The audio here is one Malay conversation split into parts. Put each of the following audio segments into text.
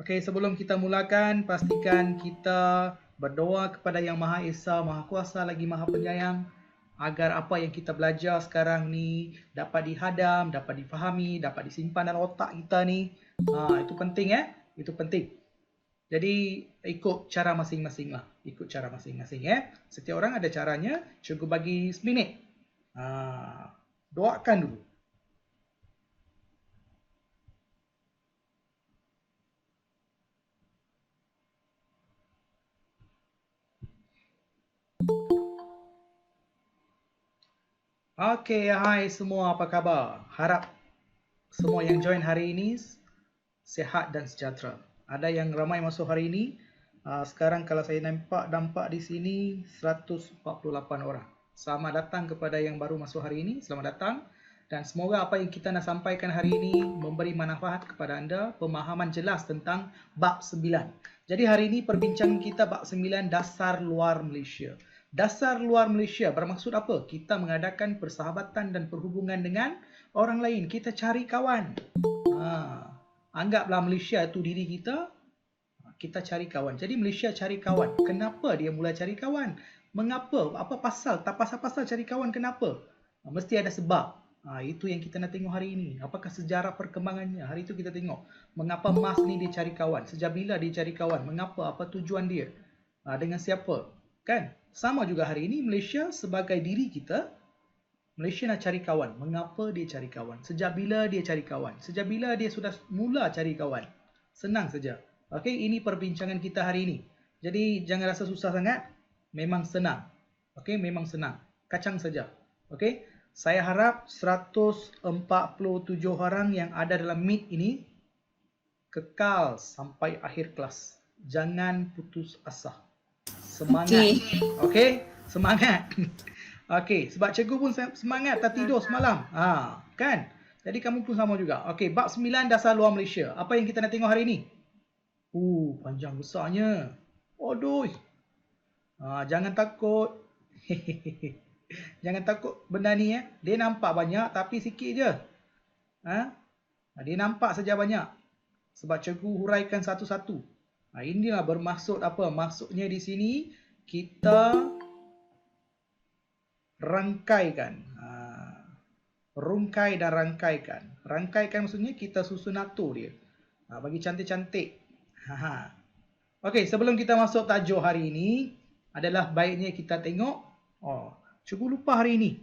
Okey, sebelum kita mulakan, pastikan kita berdoa kepada Yang Maha Esa, Maha Kuasa lagi Maha Penyayang, agar apa yang kita belajar sekarang ni dapat dihadam, dapat difahami, dapat disimpan dalam otak kita ni. Itu penting Itu penting. Jadi ikut cara masing-masing lah. Ikut cara masing-masing Setiap orang ada caranya. Cikgu bagi seminit. Doakan dulu. Okey, hai semua, apa khabar? Harap semua yang join hari ini sihat dan sejahtera. Ada yang ramai masuk hari ini. Sekarang kalau saya nampak di sini 148 orang. Selamat datang kepada yang baru masuk hari ini. Selamat datang. Dan semoga apa yang kita nak sampaikan hari ini memberi manfaat kepada anda, pemahaman jelas tentang bab 9. Jadi hari ini perbincangan kita bab 9 dasar luar Malaysia. Dasar luar Malaysia bermaksud apa? Kita mengadakan persahabatan dan perhubungan dengan orang lain. Kita cari kawan. Anggaplah Malaysia itu diri kita. Kita cari kawan. Jadi Malaysia cari kawan. Kenapa dia mula cari kawan? Mengapa? Apa pasal? Tak pasal-pasal cari kawan. Kenapa? Mesti ada sebab. Itu yang kita nak tengok hari ini. Apakah sejarah perkembangannya? Hari itu kita tengok. Mengapa Mas ni dia cari kawan? Sejak bila dia cari kawan? Mengapa? Apa tujuan dia? Dengan siapa? Kan? Sama juga hari ini Malaysia sebagai diri kita. Malaysia nak cari kawan. Mengapa dia cari kawan? Sejak bila dia cari kawan? Sejak bila dia sudah mula cari kawan? Senang saja. Okey, ini perbincangan kita hari ini. Jadi jangan rasa susah sangat. Memang senang. Okey, memang senang. Kacang saja. Okey, saya harap 147 orang yang ada dalam meet ini kekal sampai akhir kelas. Jangan putus asa. Semangat. Okey, semangat. Okey, sebab cikgu pun semangat tak tidur semalam. Kan? Jadi kamu pun sama juga. Okey, bab 9 dasar luar Malaysia. Apa yang kita nak tengok hari ini? Panjang besarnya. Aduh. Jangan takut. Jangan takut benda ni Dia nampak banyak tapi sikit je. Dia nampak saja banyak. Sebab cikgu huraikan satu-satu. Inilah bermaksud apa? Maksudnya di sini kita rangkaikan. Rungkai dan rangkaikan. Rangkaikan maksudnya kita susun atur dia. Bagi cantik-cantik. Okey, sebelum kita masuk tajuk hari ini, adalah baiknya kita tengok. Cikgu lupa hari ini.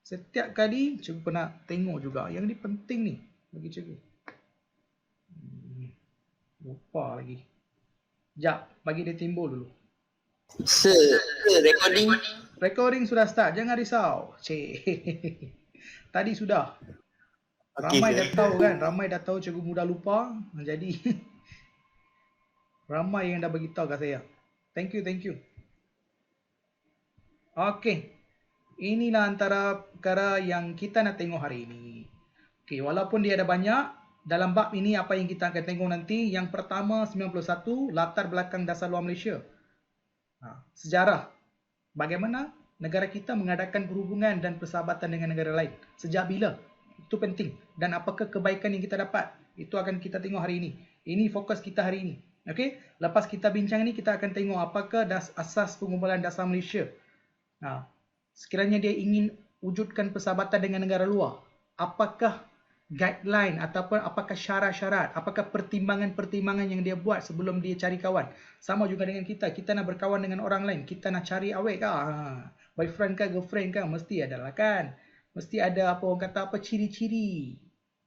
Setiap kali cikgu pernah tengok juga. Yang ni penting ni bagi cikgu. Lupa lagi. Sekejap, bagi dia timbul dulu. Recording. Recording sudah start, jangan risau. Tadi sudah. Ramai dah tahu kan, ramai dah tahu cikgu mudah lupa. Jadi ramai yang dah beritahu kat saya. Thank you. Okey. Inilah antara perkara yang kita nak tengok hari ini. Okey, walaupun dia ada banyak, dalam bab ini apa yang kita akan tengok nanti, yang pertama 91, latar belakang dasar luar Malaysia. Sejarah. Bagaimana negara kita mengadakan perhubungan dan persahabatan dengan negara lain. Sejak bila? Itu penting. Dan apakah kebaikan yang kita dapat? Itu akan kita tengok hari ini. Ini fokus kita hari ini. Okey? Lepas kita bincang ni, kita akan tengok apakah asas pengumpulan dasar Malaysia. Sekiranya dia ingin wujudkan persahabatan dengan negara luar, apakah guideline ataupun apakah syarat-syarat, apakah pertimbangan-pertimbangan yang dia buat sebelum dia cari kawan. Sama juga dengan kita nak berkawan dengan orang lain, kita nak cari awek kah, boyfriend kah, girlfriend kah, mesti adalah kan, mesti ada apa orang kata apa, ciri-ciri,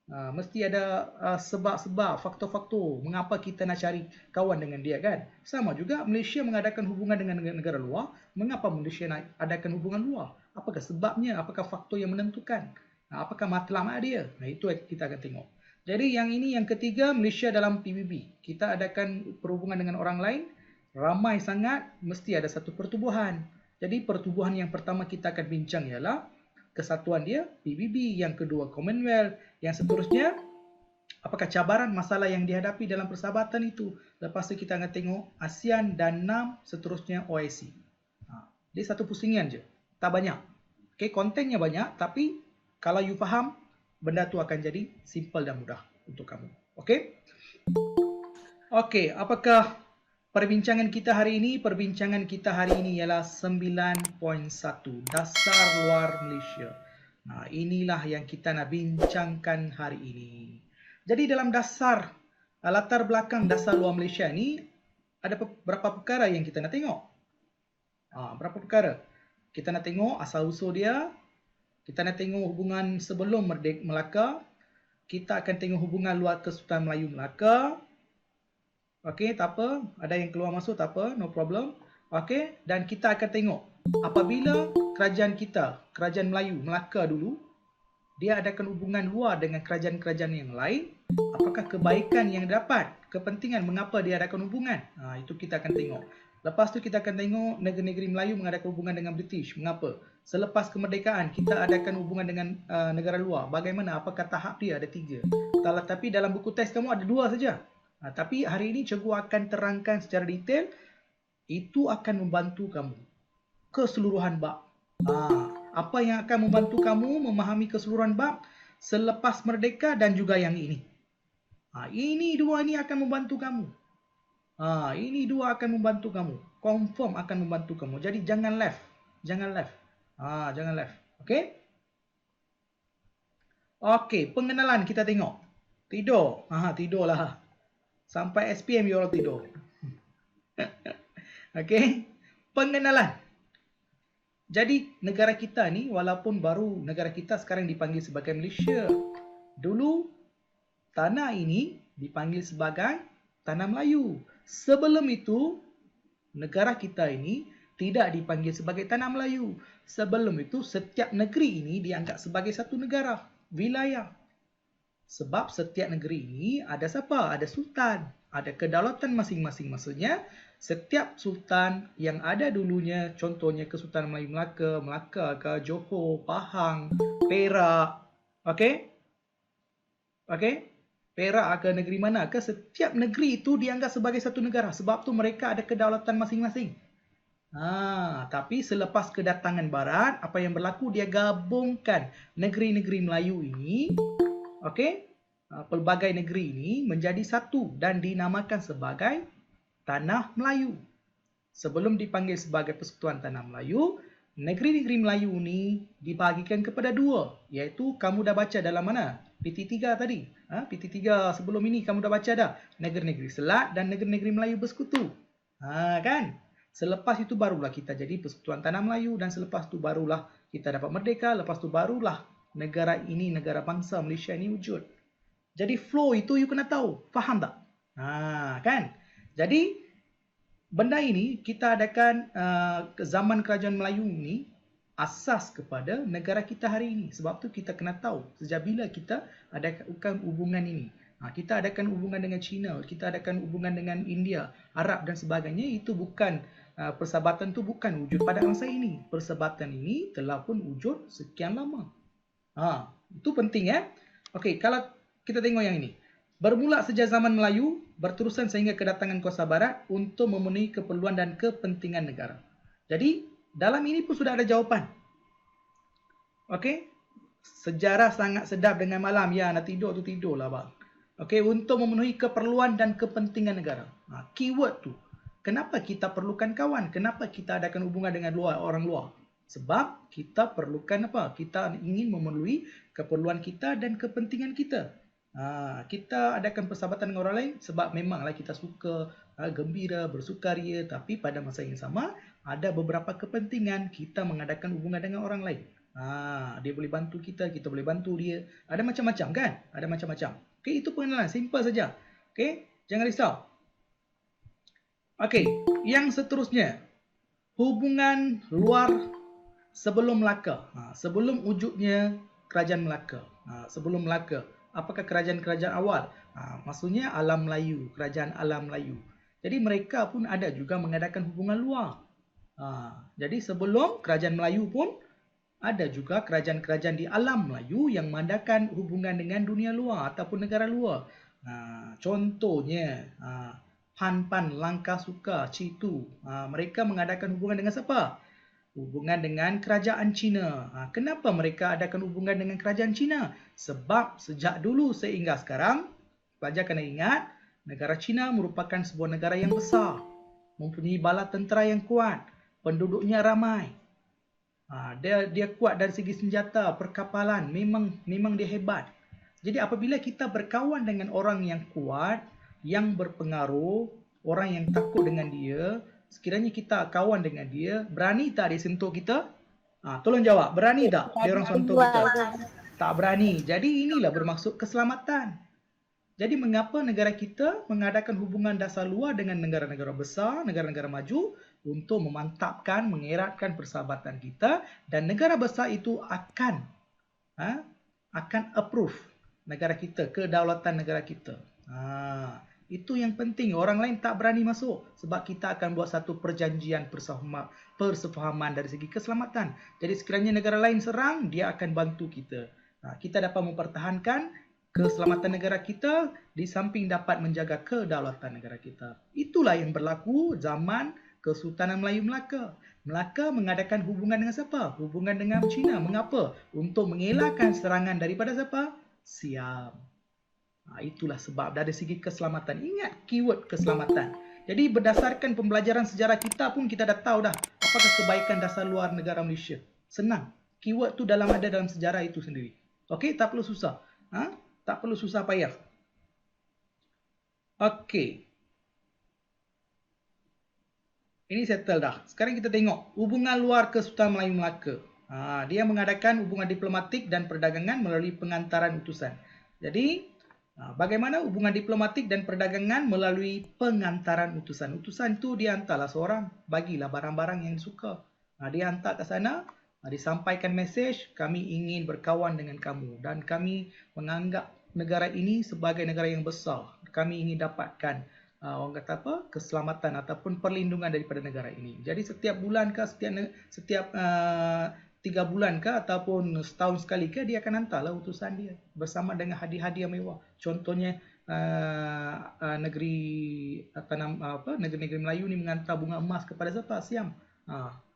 mesti ada sebab-sebab, faktor-faktor mengapa kita nak cari kawan dengan dia kan. Sama juga Malaysia mengadakan hubungan dengan negara luar. Mengapa Malaysia nak adakan hubungan luar? Apakah sebabnya? Apakah faktor yang menentukan? Apakah matlamat dia? Itu kita akan tengok. Jadi yang ini yang ketiga, Malaysia dalam PBB. Kita adakan perhubungan dengan orang lain. Ramai sangat, mesti ada satu pertubuhan. Jadi pertubuhan yang pertama kita akan bincang ialah kesatuan dia, PBB. Yang kedua, Commonwealth. Yang seterusnya, apakah cabaran masalah yang dihadapi dalam persahabatan itu. Lepas itu kita akan tengok ASEAN dan 6, seterusnya OIC. Dia satu pusingan je. Tak banyak. Okay, kontennya banyak tapi kalau you faham, benda tu akan jadi simple dan mudah untuk kamu. Okey? Okey, apakah perbincangan kita hari ini? Perbincangan kita hari ini ialah 9.1 Dasar Luar Malaysia. Nah, inilah yang kita nak bincangkan hari ini. Jadi dalam dasar latar belakang dasar luar Malaysia ni ada beberapa perkara yang kita nak tengok. Berapa perkara? Kita nak tengok asal usul dia, kita nak tengok hubungan sebelum Melaka, kita akan tengok hubungan luar Kesultanan Melayu Melaka. Okey, tak apa. Ada yang keluar masuk, tak apa. No problem. Okey, dan kita akan tengok apabila kerajaan kita, kerajaan Melayu, Melaka dulu, dia adakan hubungan luar dengan kerajaan-kerajaan yang lain, apakah kebaikan yang dapat, kepentingan mengapa dia adakan hubungan. Itu kita akan tengok. Lepas tu kita akan tengok negeri-negeri Melayu mengadakan hubungan dengan British. Mengapa? Selepas kemerdekaan, kita adakan hubungan dengan negara luar. Bagaimana? Apakah tahap dia? Ada 3. Tapi dalam buku teks kamu ada 2 saja. Tapi hari ini cikgu akan terangkan secara detail. Itu akan membantu kamu keseluruhan bab. Apa yang akan membantu kamu memahami keseluruhan bab selepas merdeka dan juga yang ini. Ini 2 ini akan membantu kamu. Ini 2 akan membantu kamu. Confirm akan membantu kamu. Jadi jangan left. Jangan left. Jangan left. Okey? Okey, pengenalan kita tengok. Tidur. Tidurlah. Sampai SPM you all tidur. Okey? Pengenalan. Jadi negara kita ni walaupun baru negara kita sekarang dipanggil sebagai Malaysia. Dulu tanah ini dipanggil sebagai tanah Melayu. Sebelum itu negara kita ini tidak dipanggil sebagai tanah Melayu. Sebelum itu setiap negeri ini dianggap sebagai satu negara, wilayah. Sebab setiap negeri ini ada siapa? Ada sultan, ada kedaulatan masing-masing. Maksudnya setiap sultan yang ada dulunya, contohnya Kesultanan Melayu Melaka, Melaka ke Johor, Pahang, Perak, okey? Okey? Perak ke negeri mana ke, setiap negeri itu dianggap sebagai satu negara. Sebab tu mereka ada kedaulatan masing-masing. Tapi selepas kedatangan Barat, apa yang berlaku? Dia gabungkan negeri-negeri Melayu ini, okey, pelbagai negeri ini menjadi satu dan dinamakan sebagai Tanah Melayu. Sebelum dipanggil sebagai Persekutuan Tanah Melayu, negeri-negeri Melayu ini dibahagikan kepada 2, iaitu kamu dah baca dalam mana? PT3 tadi. PT3 sebelum ini kamu dah baca dah. Negeri-negeri Selat dan negeri-negeri Melayu bersekutu. Kan? Selepas itu barulah kita jadi Persekutuan Tanah Melayu dan selepas itu barulah kita dapat merdeka, lepas itu barulah negara ini, negara bangsa Malaysia ini wujud. Jadi flow itu you kena tahu, faham tak? Kan? Jadi benda ini kita adakan zaman kerajaan Melayu ini asas kepada negara kita hari ini. Sebab tu kita kena tahu sejak bila kita adakan hubungan ini. Kita adakan hubungan dengan China, kita adakan hubungan dengan India, Arab dan sebagainya. Itu bukan persahabatan tu bukan wujud pada masa ini. Persahabatan ini telah pun wujud sekian lama. Itu penting ya. Okey, kalau kita tengok yang ini. Bermula sejak zaman Melayu, berterusan sehingga kedatangan kuasa Barat untuk memenuhi keperluan dan kepentingan negara. Jadi, dalam ini pun sudah ada jawapan. Okey? Sejarah sangat sedap dengan malam. Ya, nak tidur tu tidurlah bang. Okey, untuk memenuhi keperluan dan kepentingan negara. Keyword tu. Kenapa kita perlukan kawan? Kenapa kita adakan hubungan dengan orang luar? Sebab kita perlukan apa? Kita ingin memenuhi keperluan kita dan kepentingan kita. Kita adakan persahabatan dengan orang lain sebab memanglah kita suka, gembira, bersukaria. Tapi pada masa yang sama, ada beberapa kepentingan kita mengadakan hubungan dengan orang lain. Dia boleh bantu kita, kita boleh bantu dia. Ada macam-macam kan? Ada macam-macam. Okey, itu pengenalan. Simple saja. Okey, jangan risau. Okey, yang seterusnya. Hubungan luar sebelum Melaka. Sebelum wujudnya kerajaan Melaka. Sebelum Melaka. Apakah kerajaan-kerajaan awal? Maksudnya Alam Melayu. Kerajaan Alam Melayu. Jadi mereka pun ada juga mengadakan hubungan luar. Jadi sebelum kerajaan Melayu pun ada juga kerajaan-kerajaan di Alam Melayu yang mengadakan hubungan dengan dunia luar ataupun negara luar. Contohnya Pan, Langkasuka, Citu. Mereka mengadakan hubungan dengan siapa? Hubungan dengan kerajaan Cina. Kenapa mereka adakan hubungan dengan kerajaan Cina? Sebab sejak dulu sehingga sekarang, pelajar kena ingat, Negara China merupakan sebuah negara yang besar, mempunyai bala tentera yang kuat, penduduknya ramai. Dia kuat dari segi senjata, perkapalan, memang dia hebat. Jadi apabila kita berkawan dengan orang yang kuat, yang berpengaruh, orang yang takut dengan dia, sekiranya kita kawan dengan dia, berani tak dia sentuh kita? Tolong jawab, berani tak dia orang sentuh kita? Tak berani. Jadi inilah bermaksud keselamatan. Jadi mengapa negara kita mengadakan hubungan dasar luar dengan negara-negara besar, negara-negara maju untuk memantapkan, mengeratkan persahabatan kita, dan negara besar itu akan approve negara kita, kedaulatan negara kita. Itu yang penting. Orang lain tak berani masuk sebab kita akan buat satu perjanjian persefahaman dari segi keselamatan. Jadi sekiranya negara lain serang, dia akan bantu kita. Kita dapat mempertahankan keselamatan negara kita di samping dapat menjaga kedaulatan negara kita. Itulah yang berlaku zaman Kesultanan Melayu Melaka. Melaka mengadakan hubungan dengan siapa? Hubungan dengan China. Mengapa? Untuk mengelakkan serangan daripada siapa? Siam. Itulah sebab dari segi keselamatan. Ingat keyword keselamatan. Jadi berdasarkan pembelajaran sejarah kita pun kita dah tahu dah apakah kebaikan dasar luar negara Malaysia. Senang. Keyword tu ada dalam sejarah itu sendiri. Okey, tak perlu susah. Tak perlu susah payah. Okey. Ini settle dah. Sekarang kita tengok hubungan luar Kesultanan Melayu Melaka. Dia mengadakan hubungan diplomatik dan perdagangan melalui pengantaran utusan. Jadi, bagaimana hubungan diplomatik dan perdagangan melalui pengantaran utusan? Utusan tu dia hantarlah seorang, bagilah barang-barang yang disuka. Dia hantar ke sana, disampaikan mesej, kami ingin berkawan dengan kamu dan kami menganggap negara ini sebagai negara yang besar. Kami ingin dapatkan orang kata apa, keselamatan ataupun perlindungan daripada negara ini. Jadi setiap bulan ke setiap 3 bulan ke ataupun setahun sekali ke dia akan hantarlah utusan dia bersama dengan hadiah-hadiah mewah. Contohnya negeri-negeri Melayu ni mengantar bunga emas kepada siapa? Siam.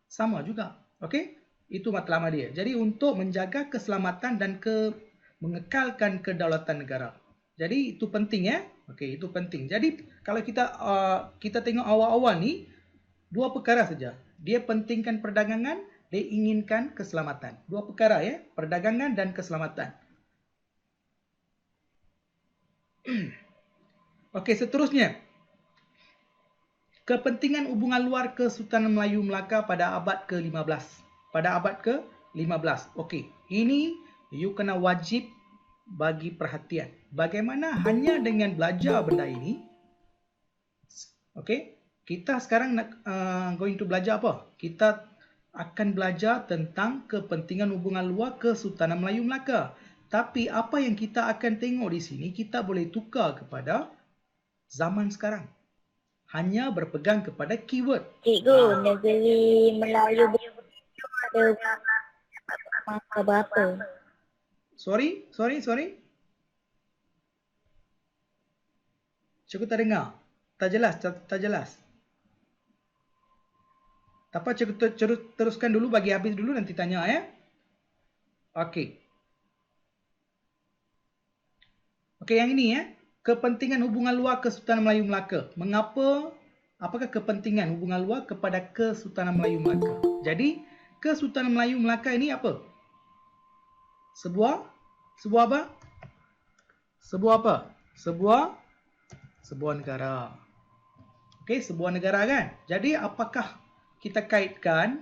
Sama juga. Okey? Itu matlamat dia. Jadi untuk menjaga keselamatan dan mengekalkan kedaulatan negara. Jadi itu penting ya. Okey, itu penting. Jadi kalau kita tengok awal-awal ni dua perkara saja. Dia pentingkan perdagangan, dia inginkan keselamatan. Dua perkara ya, perdagangan dan keselamatan. Okey, seterusnya. Kepentingan hubungan luar Kesultanan Melayu Melaka pada abad ke-15. Pada abad ke-15. Okey, ini you kena wajib bagi perhatian. Bagaimana hanya dengan belajar benda ini? Okey, kita sekarang going to belajar apa? Kita akan belajar tentang kepentingan hubungan luar Kesultanan Melayu Melaka. Tapi apa yang kita akan tengok di sini, kita boleh tukar kepada zaman sekarang. Hanya berpegang kepada keyword. Cikgu, negeri Melayu ada masa berapa? Sorry. Cikgu tak dengar. Tak jelas. Tak apa, cikgu teruskan dulu, bagi habis dulu, nanti tanya ya. Okey, yang ini ya. Kepentingan hubungan luar Kesultanan Melayu Melaka. Apakah kepentingan hubungan luar kepada Kesultanan Melayu Melaka? Jadi, Kesultanan Melayu Melaka ini apa? Sebuah apa? Sebuah negara. Okey, sebuah negara kan? Jadi apakah kita kaitkan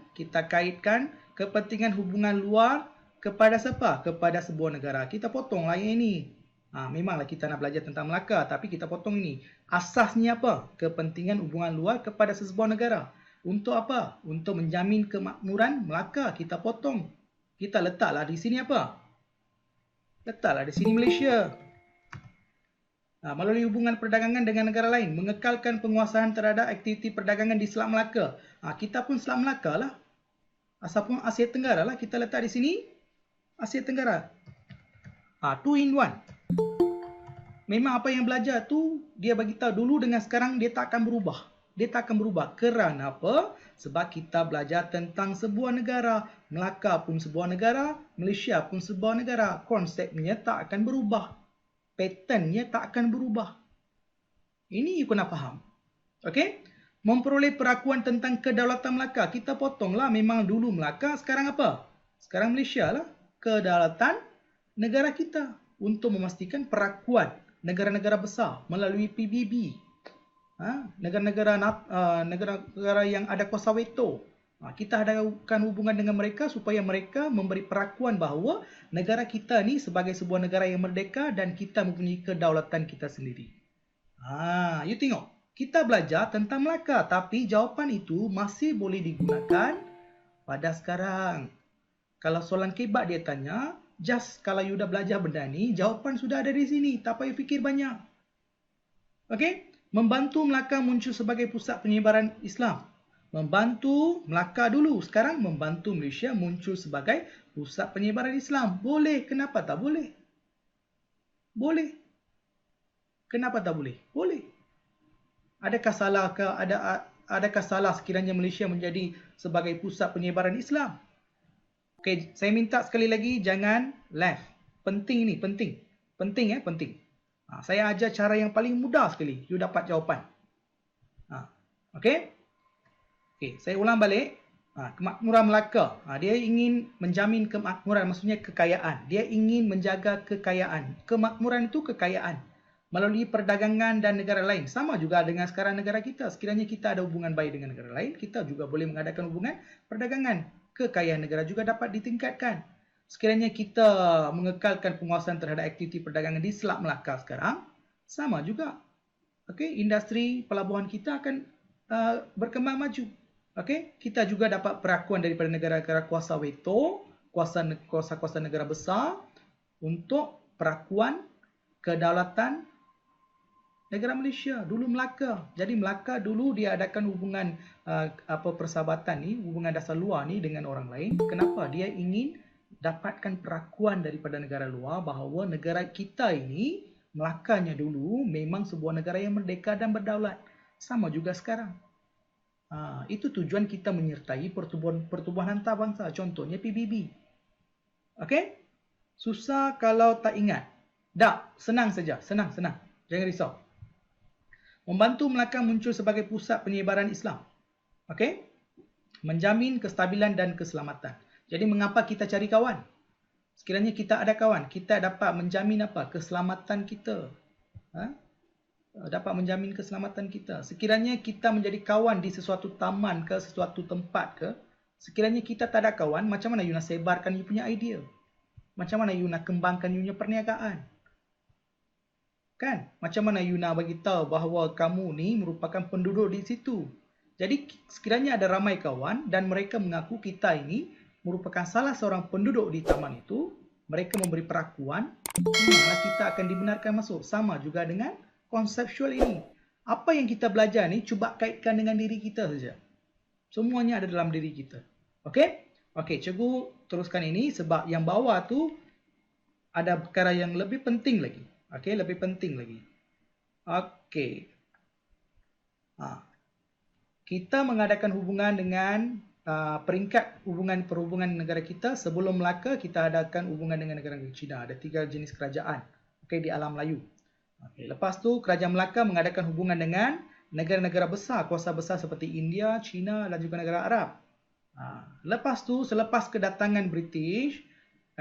kepentingan hubungan luar kepada siapa? Kepada sebuah negara. Kita potonglah yang ini. Memanglah kita nak belajar tentang Melaka, tapi kita potong ini. Asasnya apa? Kepentingan hubungan luar kepada sebuah negara. Untuk apa? Untuk menjamin kemakmuran Melaka. Kita potong. Kita letaklah di sini apa? Letaklah di sini Malaysia. Melalui hubungan perdagangan dengan negara lain, mengekalkan penguasaan terhadap aktiviti perdagangan di Selat Melaka. Kita pun Selat Melaka lah. Asal pun Asia Tenggara lah. Kita letak di sini Asia Tenggara. 2 in 1. Memang apa yang belajar tu dia bagi tahu dulu dengan sekarang dia tak akan berubah. Dia tak akan berubah. Kerana apa? Sebab kita belajar tentang sebuah negara. Melaka pun sebuah negara, Malaysia pun sebuah negara. Konsepnya tak akan berubah. Patternnya tak akan berubah. Ini you kena faham. Okey? Memperoleh perakuan tentang kedaulatan Melaka. Kita potonglah, memang dulu Melaka, sekarang apa? Sekarang Malaysia lah. Kedaulatan negara kita untuk memastikan perakuan negara-negara besar melalui PBB. Negara-negara yang ada kuasa veto. Kita adakan hubungan dengan mereka supaya mereka memberi perakuan bahawa negara kita ni sebagai sebuah negara yang merdeka dan kita mempunyai kedaulatan kita sendiri. You tengok. Kita belajar tentang Melaka, tapi jawapan itu masih boleh digunakan pada sekarang. Kalau soalan kebat dia tanya, just kalau you dah belajar benda ni, jawapan sudah ada di sini. Tak payah fikir banyak. Okey? Membantu Melaka muncul sebagai pusat penyebaran Islam. Membantu Melaka dulu. Sekarang membantu Malaysia muncul sebagai pusat penyebaran Islam. Boleh. Kenapa tak boleh? Boleh. Kenapa tak boleh? Boleh. Adakah salah ke adakah salah sekiranya Malaysia menjadi sebagai pusat penyebaran Islam? Okey, saya minta sekali lagi jangan left. Penting ni, penting. Penting penting. Saya ajar cara yang paling mudah sekali. You dapat jawapan. Okey? Okey, saya ulang balik. Kemakmuran Melaka. Dia ingin menjamin kemakmuran, maksudnya kekayaan. Dia ingin menjaga kekayaan. Kemakmuran itu kekayaan. Melalui perdagangan dan negara lain. Sama juga dengan sekarang negara kita. Sekiranya kita ada hubungan baik dengan negara lain, kita juga boleh mengadakan hubungan perdagangan. Kekayaan negara juga dapat ditingkatkan. Sekiranya kita mengekalkan penguasaan terhadap aktiviti perdagangan di Selat Melaka sekarang, sama juga. Okey, industri pelabuhan kita akan berkembang maju. Okey, kita juga dapat perakuan daripada negara-negara kuasa veto, kuasa-kuasa negara besar untuk perakuan kedaulatan negara Malaysia, dulu Melaka. Jadi Melaka dulu dia adakan hubungan persahabatan ni, hubungan dasar luar ni dengan orang lain. Kenapa? Dia ingin dapatkan perakuan daripada negara luar bahawa negara kita ini, Melakanya dulu memang sebuah negara yang merdeka dan berdaulat. Sama juga sekarang. Itu tujuan kita menyertai pertubuhan antarabangsa. Contohnya PBB. Okey? Susah kalau tak ingat. Tak, senang saja. Senang. Jangan risau. Membantu Melaka muncul sebagai pusat penyebaran Islam. Okey? Menjamin kestabilan dan keselamatan. Jadi mengapa kita cari kawan? Sekiranya kita ada kawan, kita dapat menjamin apa? Keselamatan kita. Dapat menjamin keselamatan kita. Sekiranya kita menjadi kawan di sesuatu taman ke, sesuatu tempat ke, sekiranya kita tak ada kawan, macam mana you nak sebarkan you punya idea? Macam mana you nak kembangkan you punya perniagaan? Kan? Macam mana you nak bagi tahu bahawa kamu ni merupakan penduduk di situ? Jadi sekiranya ada ramai kawan dan mereka mengaku kita ini merupakan salah seorang penduduk di taman itu, mereka memberi perakuan, maka kita akan dibenarkan masuk. Sama juga dengan konseptual ini. Apa yang kita belajar ni, cuba kaitkan dengan diri kita saja. Semuanya ada dalam diri kita. Okey? Okey, cikgu teruskan ini sebab yang bawah tu ada perkara yang lebih penting lagi. Okey, lebih penting lagi. Okey. Kita mengadakan hubungan dengan peringkat perhubungan negara kita. Sebelum Melaka, kita adakan hubungan dengan negara-negara Cina. Ada 3 jenis kerajaan di alam Melayu. Lepas tu, Kerajaan Melaka mengadakan hubungan dengan negara-negara besar, kuasa besar seperti India, China dan juga negara Arab. Lepas tu, selepas kedatangan British,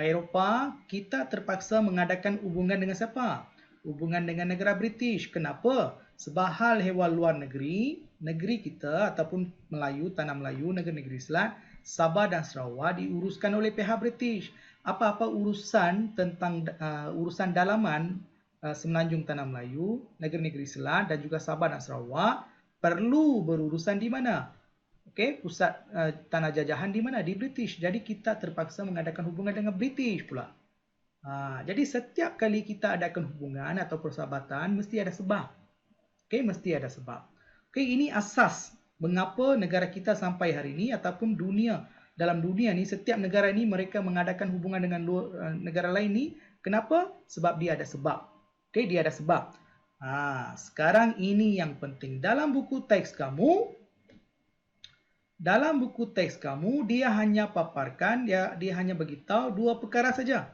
Eropah, kita terpaksa mengadakan hubungan dengan siapa? Hubungan dengan negara British. Kenapa? Sebab hal hewan luar negeri kita ataupun Melayu, tanah Melayu, negeri-negeri Selat, Sabah dan Sarawak diuruskan oleh pihak British. Apa-apa urusan tentang urusan dalaman Semenanjung Tanah Melayu, negeri-negeri Selat dan juga Sabah dan Sarawak perlu berurusan di mana? Okey, pusat tanah jajahan di mana? Di British. Jadi kita terpaksa mengadakan hubungan dengan British pula. Jadi setiap kali kita adakan hubungan atau persahabatan mesti ada sebab. Okey, mesti ada sebab. Okey, ini asas mengapa negara kita sampai hari ini ataupun dalam dunia ni, setiap negara ni mereka mengadakan hubungan dengan negara lain ni. Kenapa? Sebab dia ada sebab. Okey, dia ada sebab. Sekarang ini yang penting. Dalam buku teks kamu, dia hanya paparkan, dia hanya beritahu 2 perkara saja.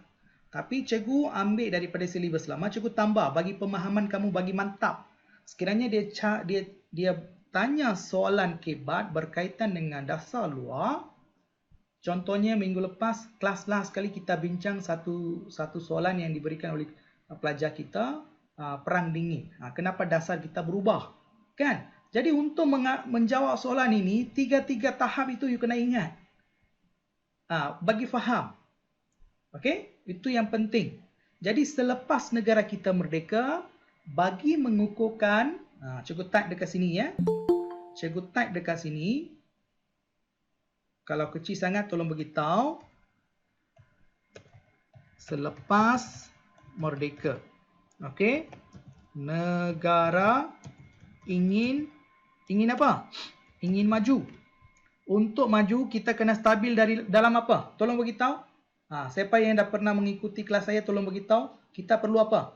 Tapi cikgu ambil daripada silibus lama, cikgu tambah bagi pemahaman kamu, bagi mantap. Sekiranya dia tanya soalan kebat berkaitan dengan dasar luar. Contohnya minggu lepas kelas last sekali kita bincang satu soalan yang diberikan oleh pelajar kita, perang dingin. Kenapa dasar kita berubah? Kan? Jadi untuk menjawab soalan ini, tiga tahap itu you kena ingat. Bagi faham. Okey? Itu yang penting. Jadi selepas negara kita merdeka, bagi mengukuhkan, cikgu type dekat sini ya. Cikgu type dekat sini. Kalau kecil sangat tolong beritahu. Selepas merdeka. Okey. Negara ingin apa? Ingin maju. Untuk maju kita kena stabil dalam apa? Tolong beritahu. Siapa yang dah pernah mengikuti kelas saya tolong beritahu. Kita perlu apa?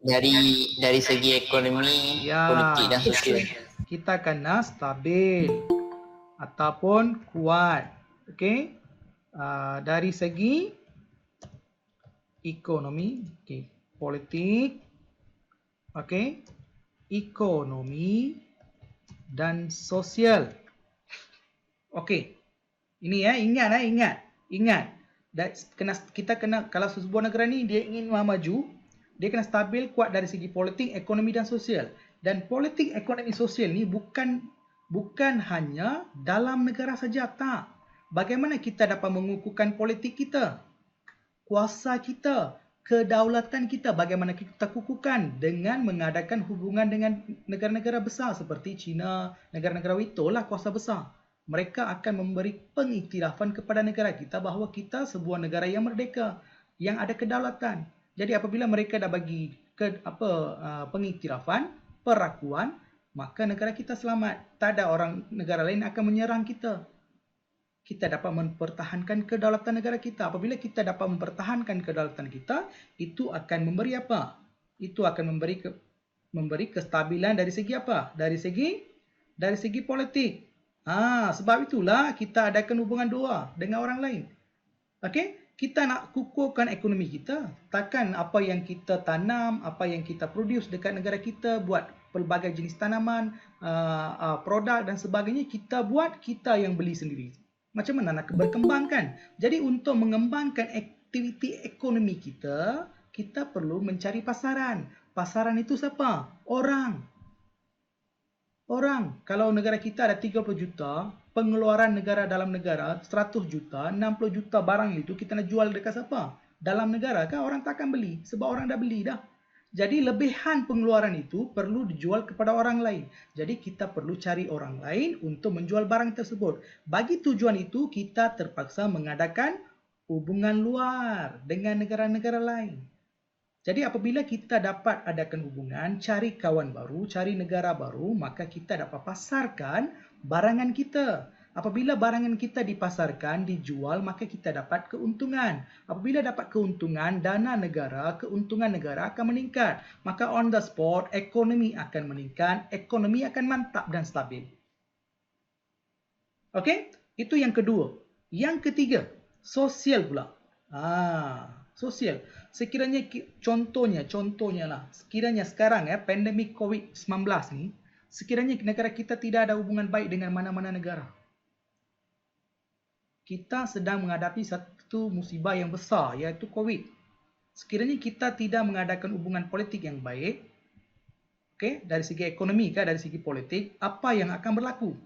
Dari segi ekonomi, politik dan sosial. Kita kena stabil ataupun kuat. Okey. Dari segi ekonomi, politik, okey, ekonomi dan sosial. Okey. Ini ya, ingat. Kita kena, kalau sebuah negara ni dia ingin maju, dia kena stabil, kuat dari segi politik, ekonomi dan sosial. Dan politik, ekonomi, sosial ni bukan hanya dalam negara saja, tak. Bagaimana kita dapat mengukuhkan politik kita, kuasa kita, kedaulatan kita, bagaimana kita kukuhkan dengan mengadakan hubungan dengan negara-negara besar seperti China, negara-negara itulah kuasa besar. Mereka akan memberi pengiktirafan kepada negara kita bahawa kita sebuah negara yang merdeka, yang ada kedaulatan. Jadi apabila mereka dah bagi pengiktirafan, perakuan, maka negara kita selamat. Tak ada orang negara lain akan menyerang kita. Kita dapat mempertahankan kedaulatan negara kita. Apabila kita dapat mempertahankan kedaulatan kita, itu akan memberi apa? Itu akan memberi kestabilan dari segi apa? Dari segi politik. Sebab itulah kita adakan hubungan dua dengan orang lain. Okey? Kita nak kukuhkan ekonomi kita. Takkan apa yang kita tanam, apa yang kita produce dekat negara kita, buat pelbagai jenis tanaman, produk dan sebagainya, kita buat, kita yang beli sendiri. Macam mana nak berkembangkan? Jadi untuk mengembangkan aktiviti ekonomi kita, kita perlu mencari pasaran. Pasaran itu siapa? Orang. Kalau negara kita ada 30 juta, pengeluaran negara dalam negara 100 juta, 60 juta barang itu kita nak jual dekat siapa? Dalam negara kan orang takkan beli sebab orang dah beli dah. Jadi lebihan pengeluaran itu perlu dijual kepada orang lain. Jadi kita perlu cari orang lain untuk menjual barang tersebut. Bagi tujuan itu kita terpaksa mengadakan hubungan luar dengan negara-negara lain. Jadi apabila kita dapat adakan hubungan, cari kawan baru, cari negara baru, maka kita dapat pasarkan barangan kita. Apabila barangan kita dipasarkan, dijual, maka kita dapat keuntungan. Apabila dapat keuntungan, dana negara, keuntungan negara akan meningkat. Maka on the spot, ekonomi akan meningkat, ekonomi akan mantap dan stabil. Okey? Itu yang kedua. Yang ketiga, sosial pula. Sosial. Sekiranya contohnya lah. Sekiranya sekarang pandemik COVID-19 ni, sekiranya negara kita tidak ada hubungan baik dengan mana-mana negara. Kita sedang menghadapi satu musibah yang besar, iaitu COVID. Sekiranya kita tidak mengadakan hubungan politik yang baik, okey, dari segi ekonomi ke dari segi politik, apa yang akan berlaku?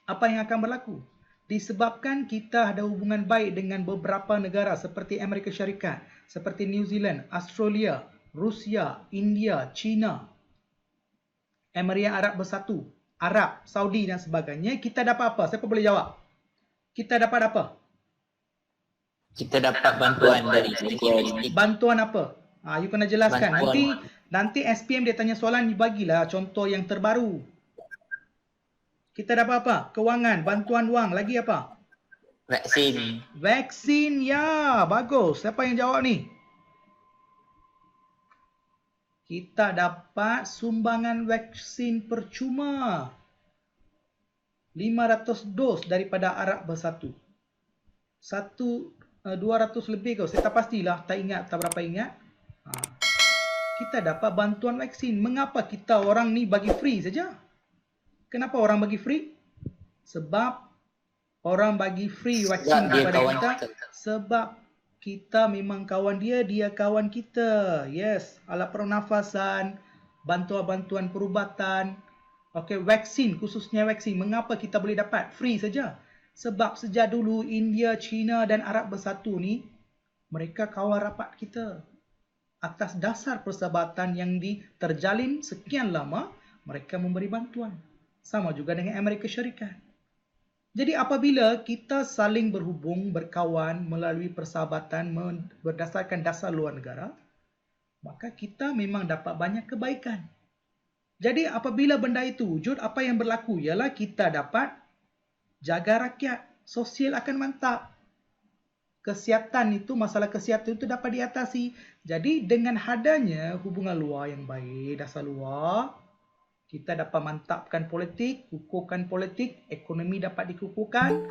Apa yang akan berlaku? Disebabkan kita ada hubungan baik dengan beberapa negara seperti Amerika Syarikat, seperti New Zealand, Australia, Rusia, India, China, Emirat Arab Bersatu, Arab, Saudi dan sebagainya, kita dapat apa? Siapa boleh jawab? Kita dapat apa? Kita dapat bantuan dari segi logistik. Bantuan apa? You kena jelaskan. Bantuan. Nanti SPM dia tanya soalan, dibagilah contoh yang terbaru. Kita dapat apa? Kewangan, bantuan wang, lagi apa? Vaksin. Vaksin, ya. Bagus. Siapa yang jawab ni? Kita dapat sumbangan vaksin percuma. 500 dos daripada Arab Bersatu. 200 lebih kau. Saya tak pastilah. Tak ingat, tak berapa ingat. kita dapat bantuan vaksin. Mengapa kita orang ni bagi free saja? Kenapa orang bagi free? Sebab orang bagi free vaksin Sebab dia kepada kawan kita. kita. Sebab kita memang kawan dia, dia kawan kita. Yes, alat pernafasan, bantuan-bantuan perubatan. Okey, vaksin, khususnya vaksin. Mengapa kita boleh dapat free saja? Sebab sejak dulu India, China dan Arab Bersatu ni, mereka kawan rapat kita. Atas dasar persahabatan yang terjalin sekian lama, mereka memberi bantuan. Sama juga dengan Amerika Syarikat. Jadi apabila kita saling berhubung, berkawan melalui persahabatan berdasarkan dasar luar negara, maka kita memang dapat banyak kebaikan. Jadi apabila benda itu wujud, apa yang berlaku ialah kita dapat jaga rakyat, sosial akan mantap. Kesihatan itu, masalah kesihatan itu dapat diatasi. Jadi dengan adanya hubungan luar yang baik, dasar luar, kita dapat mantapkan politik, kukuhkan politik, ekonomi dapat dikukuhkan,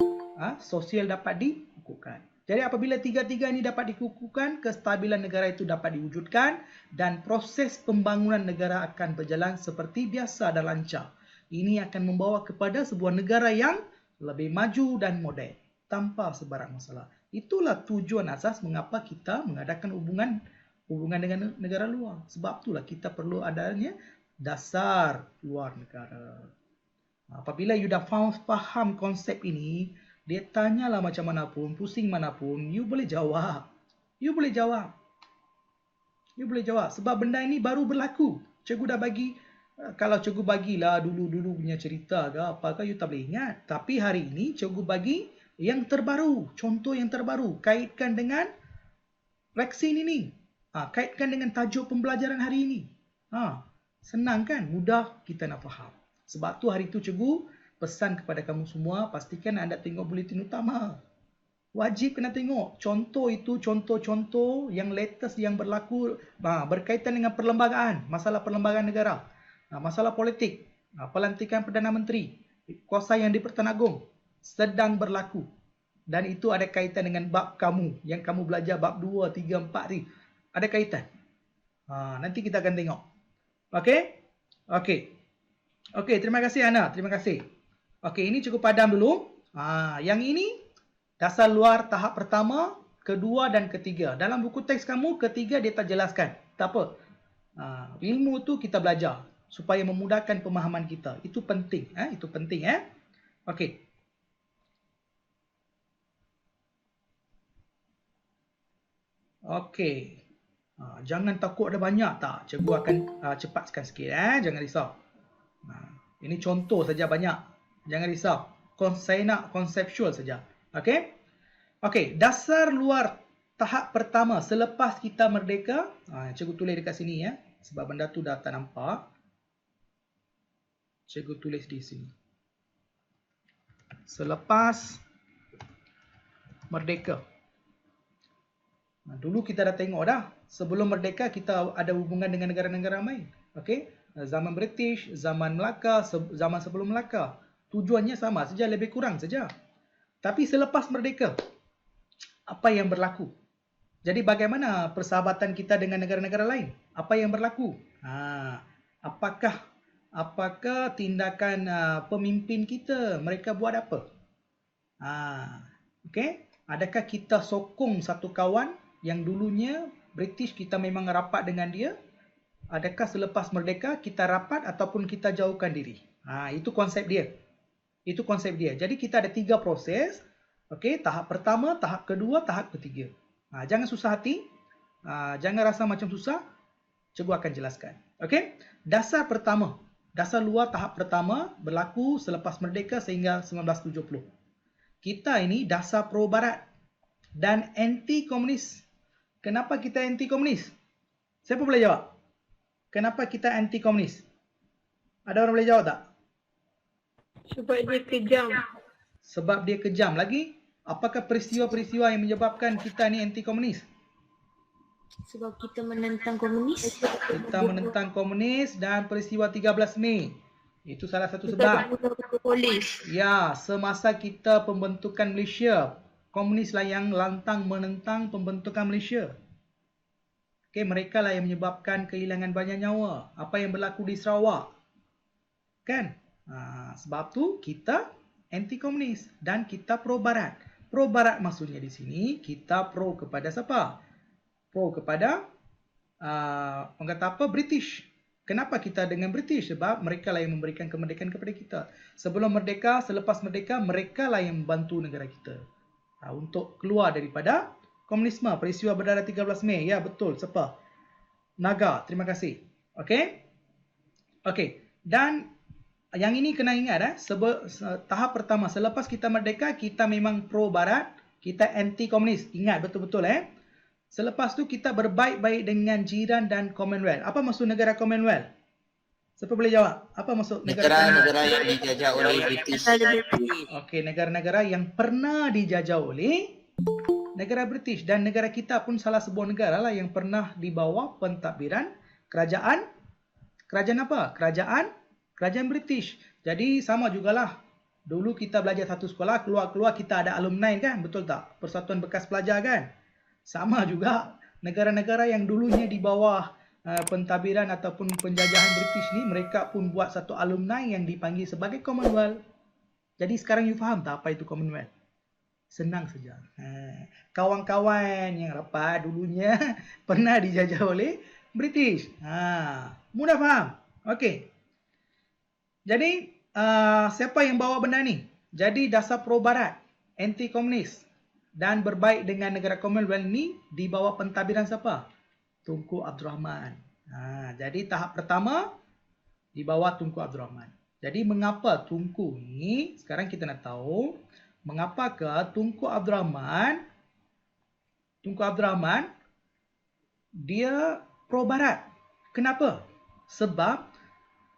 sosial dapat dikukuhkan. Jadi apabila tiga-tiga ini dapat dikukuhkan, kestabilan negara itu dapat diwujudkan dan proses pembangunan negara akan berjalan seperti biasa dan lancar. Ini akan membawa kepada sebuah negara yang lebih maju dan moden tanpa sebarang masalah. Itulah tujuan asas mengapa kita mengadakan hubungan dengan negara luar. Sebab itulah kita perlu adanya dasar luar negara. Apabila you dah faham konsep ini, dia tanyalah macam manapun, pusing manapun, you boleh jawab. You boleh jawab. You boleh jawab. Sebab benda ini baru berlaku. Cikgu dah bagi, kalau cikgu bagilah dulu-dulu punya cerita ke apakah, you tak boleh ingat. Tapi hari ini cikgu bagi yang terbaru. Contoh yang terbaru. Kaitkan dengan vaksin ini. Kaitkan dengan tajuk pembelajaran hari ini. Senang kan? Mudah kita nak faham. Sebab tu hari tu cikgu pesan kepada kamu semua, pastikan anda tengok buletin utama. Wajib kena tengok. Contoh itu, contoh-contoh yang latest yang berlaku berkaitan dengan perlembagaan, masalah perlembagaan negara, masalah politik, pelantikan Perdana Menteri, kuasa yang di Pertuan Agong sedang berlaku. Dan itu ada kaitan dengan bab kamu, yang kamu belajar bab 2, 3, 4 ni. Ada kaitan. Nanti kita akan tengok. Okey? Okey, terima kasih Ana, terima kasih. Okey, ini cukup padam dulu. Yang ini dasar luar tahap pertama, kedua dan ketiga. Dalam buku teks kamu, ketiga dia tak jelaskan. Tak apa. Ilmu tu kita belajar supaya memudahkan pemahaman kita. Itu penting. Itu penting. Okey. Okey. Jangan takut ada banyak tak. Cikgu akan cepatkan sikit. Jangan risau. Ini contoh saja banyak. Jangan risau. Saya nak konseptual saja. Okey? Okey, dasar luar tahap pertama selepas kita merdeka. Cikgu tulis dekat sini ya. Sebab benda tu dah tak nampak. Cikgu tulis di sini. Selepas merdeka. Dulu kita dah tengok dah. Sebelum merdeka kita ada hubungan dengan negara-negara lain. Okey? Zaman British, zaman Melaka, zaman sebelum Melaka. Tujuannya sama saja, lebih kurang saja. Tapi selepas merdeka, apa yang berlaku? Jadi bagaimana persahabatan kita dengan negara-negara lain? Apa yang berlaku? Apakah tindakan pemimpin kita, mereka buat apa? Okey? Adakah kita sokong satu kawan yang dulunya British, kita memang rapat dengan dia? Adakah selepas merdeka kita rapat ataupun kita jauhkan diri? Itu konsep dia. Itu konsep dia. Jadi kita ada 3 proses. Okey, tahap pertama, tahap kedua, tahap ketiga. Jangan susah hati. Jangan rasa macam susah. Cikgu akan jelaskan. Okey? Dasar pertama. Dasar luar tahap pertama berlaku selepas merdeka sehingga 1970. Kita ini dasar pro barat dan anti komunis. Kenapa kita anti komunis? Siapa boleh jawab? Kenapa kita anti komunis? Ada orang boleh jawab tak? Sebab dia kejam. Sebab dia kejam. Lagi, apakah peristiwa-peristiwa yang menyebabkan kita ni anti komunis? Sebab kita menentang komunis. Kita menentang komunis dan peristiwa 13 Mei. Itu salah satu Kita sebab. bunuh polis. Ya, semasa kita pembentukan Malaysia, komunislah yang lantang menentang pembentukan Malaysia. Okey, mereka lah yang menyebabkan kehilangan banyak nyawa. Apa yang berlaku di Sarawak? Kan? Sebab tu kita anti komunis dan kita pro barat. Pro barat maksudnya di sini kita pro kepada siapa? Pro kepada orang kata apa? British. Kenapa kita dengan British? Sebab mereka lah yang memberikan kemerdekaan kepada kita. Sebelum merdeka, selepas merdeka, mereka lah yang membantu negara kita untuk keluar daripada komunisme. Peristiwa berdarah 13 Mei. Ya, betul. Siapa? Naga. Terima kasih. Okey? Okey. Dan yang ini kena ingat, tahap pertama, selepas kita merdeka, kita memang pro barat, kita anti komunis. Ingat betul-betul. Selepas tu kita berbaik-baik dengan jiran dan Commonwealth. Apa maksud negara Commonwealth? Siapa boleh jawab? Apa maksud negara Commonwealth? Negara-negara yang dijajah oleh British. Okey, negara-negara yang pernah dijajah oleh negara British. Dan negara kita pun salah sebuah negara lah yang pernah di bawah pentadbiran kerajaan apa? Kerajaan British. Jadi sama jugalah. Dulu kita belajar satu sekolah, keluar-keluar kita ada alumni kan? Betul tak? Persatuan bekas pelajar kan? Sama juga negara-negara yang dulunya di bawah pentadbiran ataupun penjajahan British ni, mereka pun buat satu alumni yang dipanggil sebagai Commonwealth. Jadi sekarang you faham tak apa itu Commonwealth? Senang saja. Kawan-kawan yang rapat dulunya pernah dijajah oleh British. Mudah faham? Okey. Jadi siapa yang bawa benda ni? Jadi dasar pro barat, anti komunis dan berbaik dengan negara Commonwealth ni di bawah pentadbiran siapa? Tunku Abdul Rahman. Jadi tahap pertama di bawah Tunku Abdul Rahman. Jadi mengapa Tunku ni, sekarang kita nak tahu mengapakah Tunku Abdul Rahman dia pro barat. Kenapa? Sebab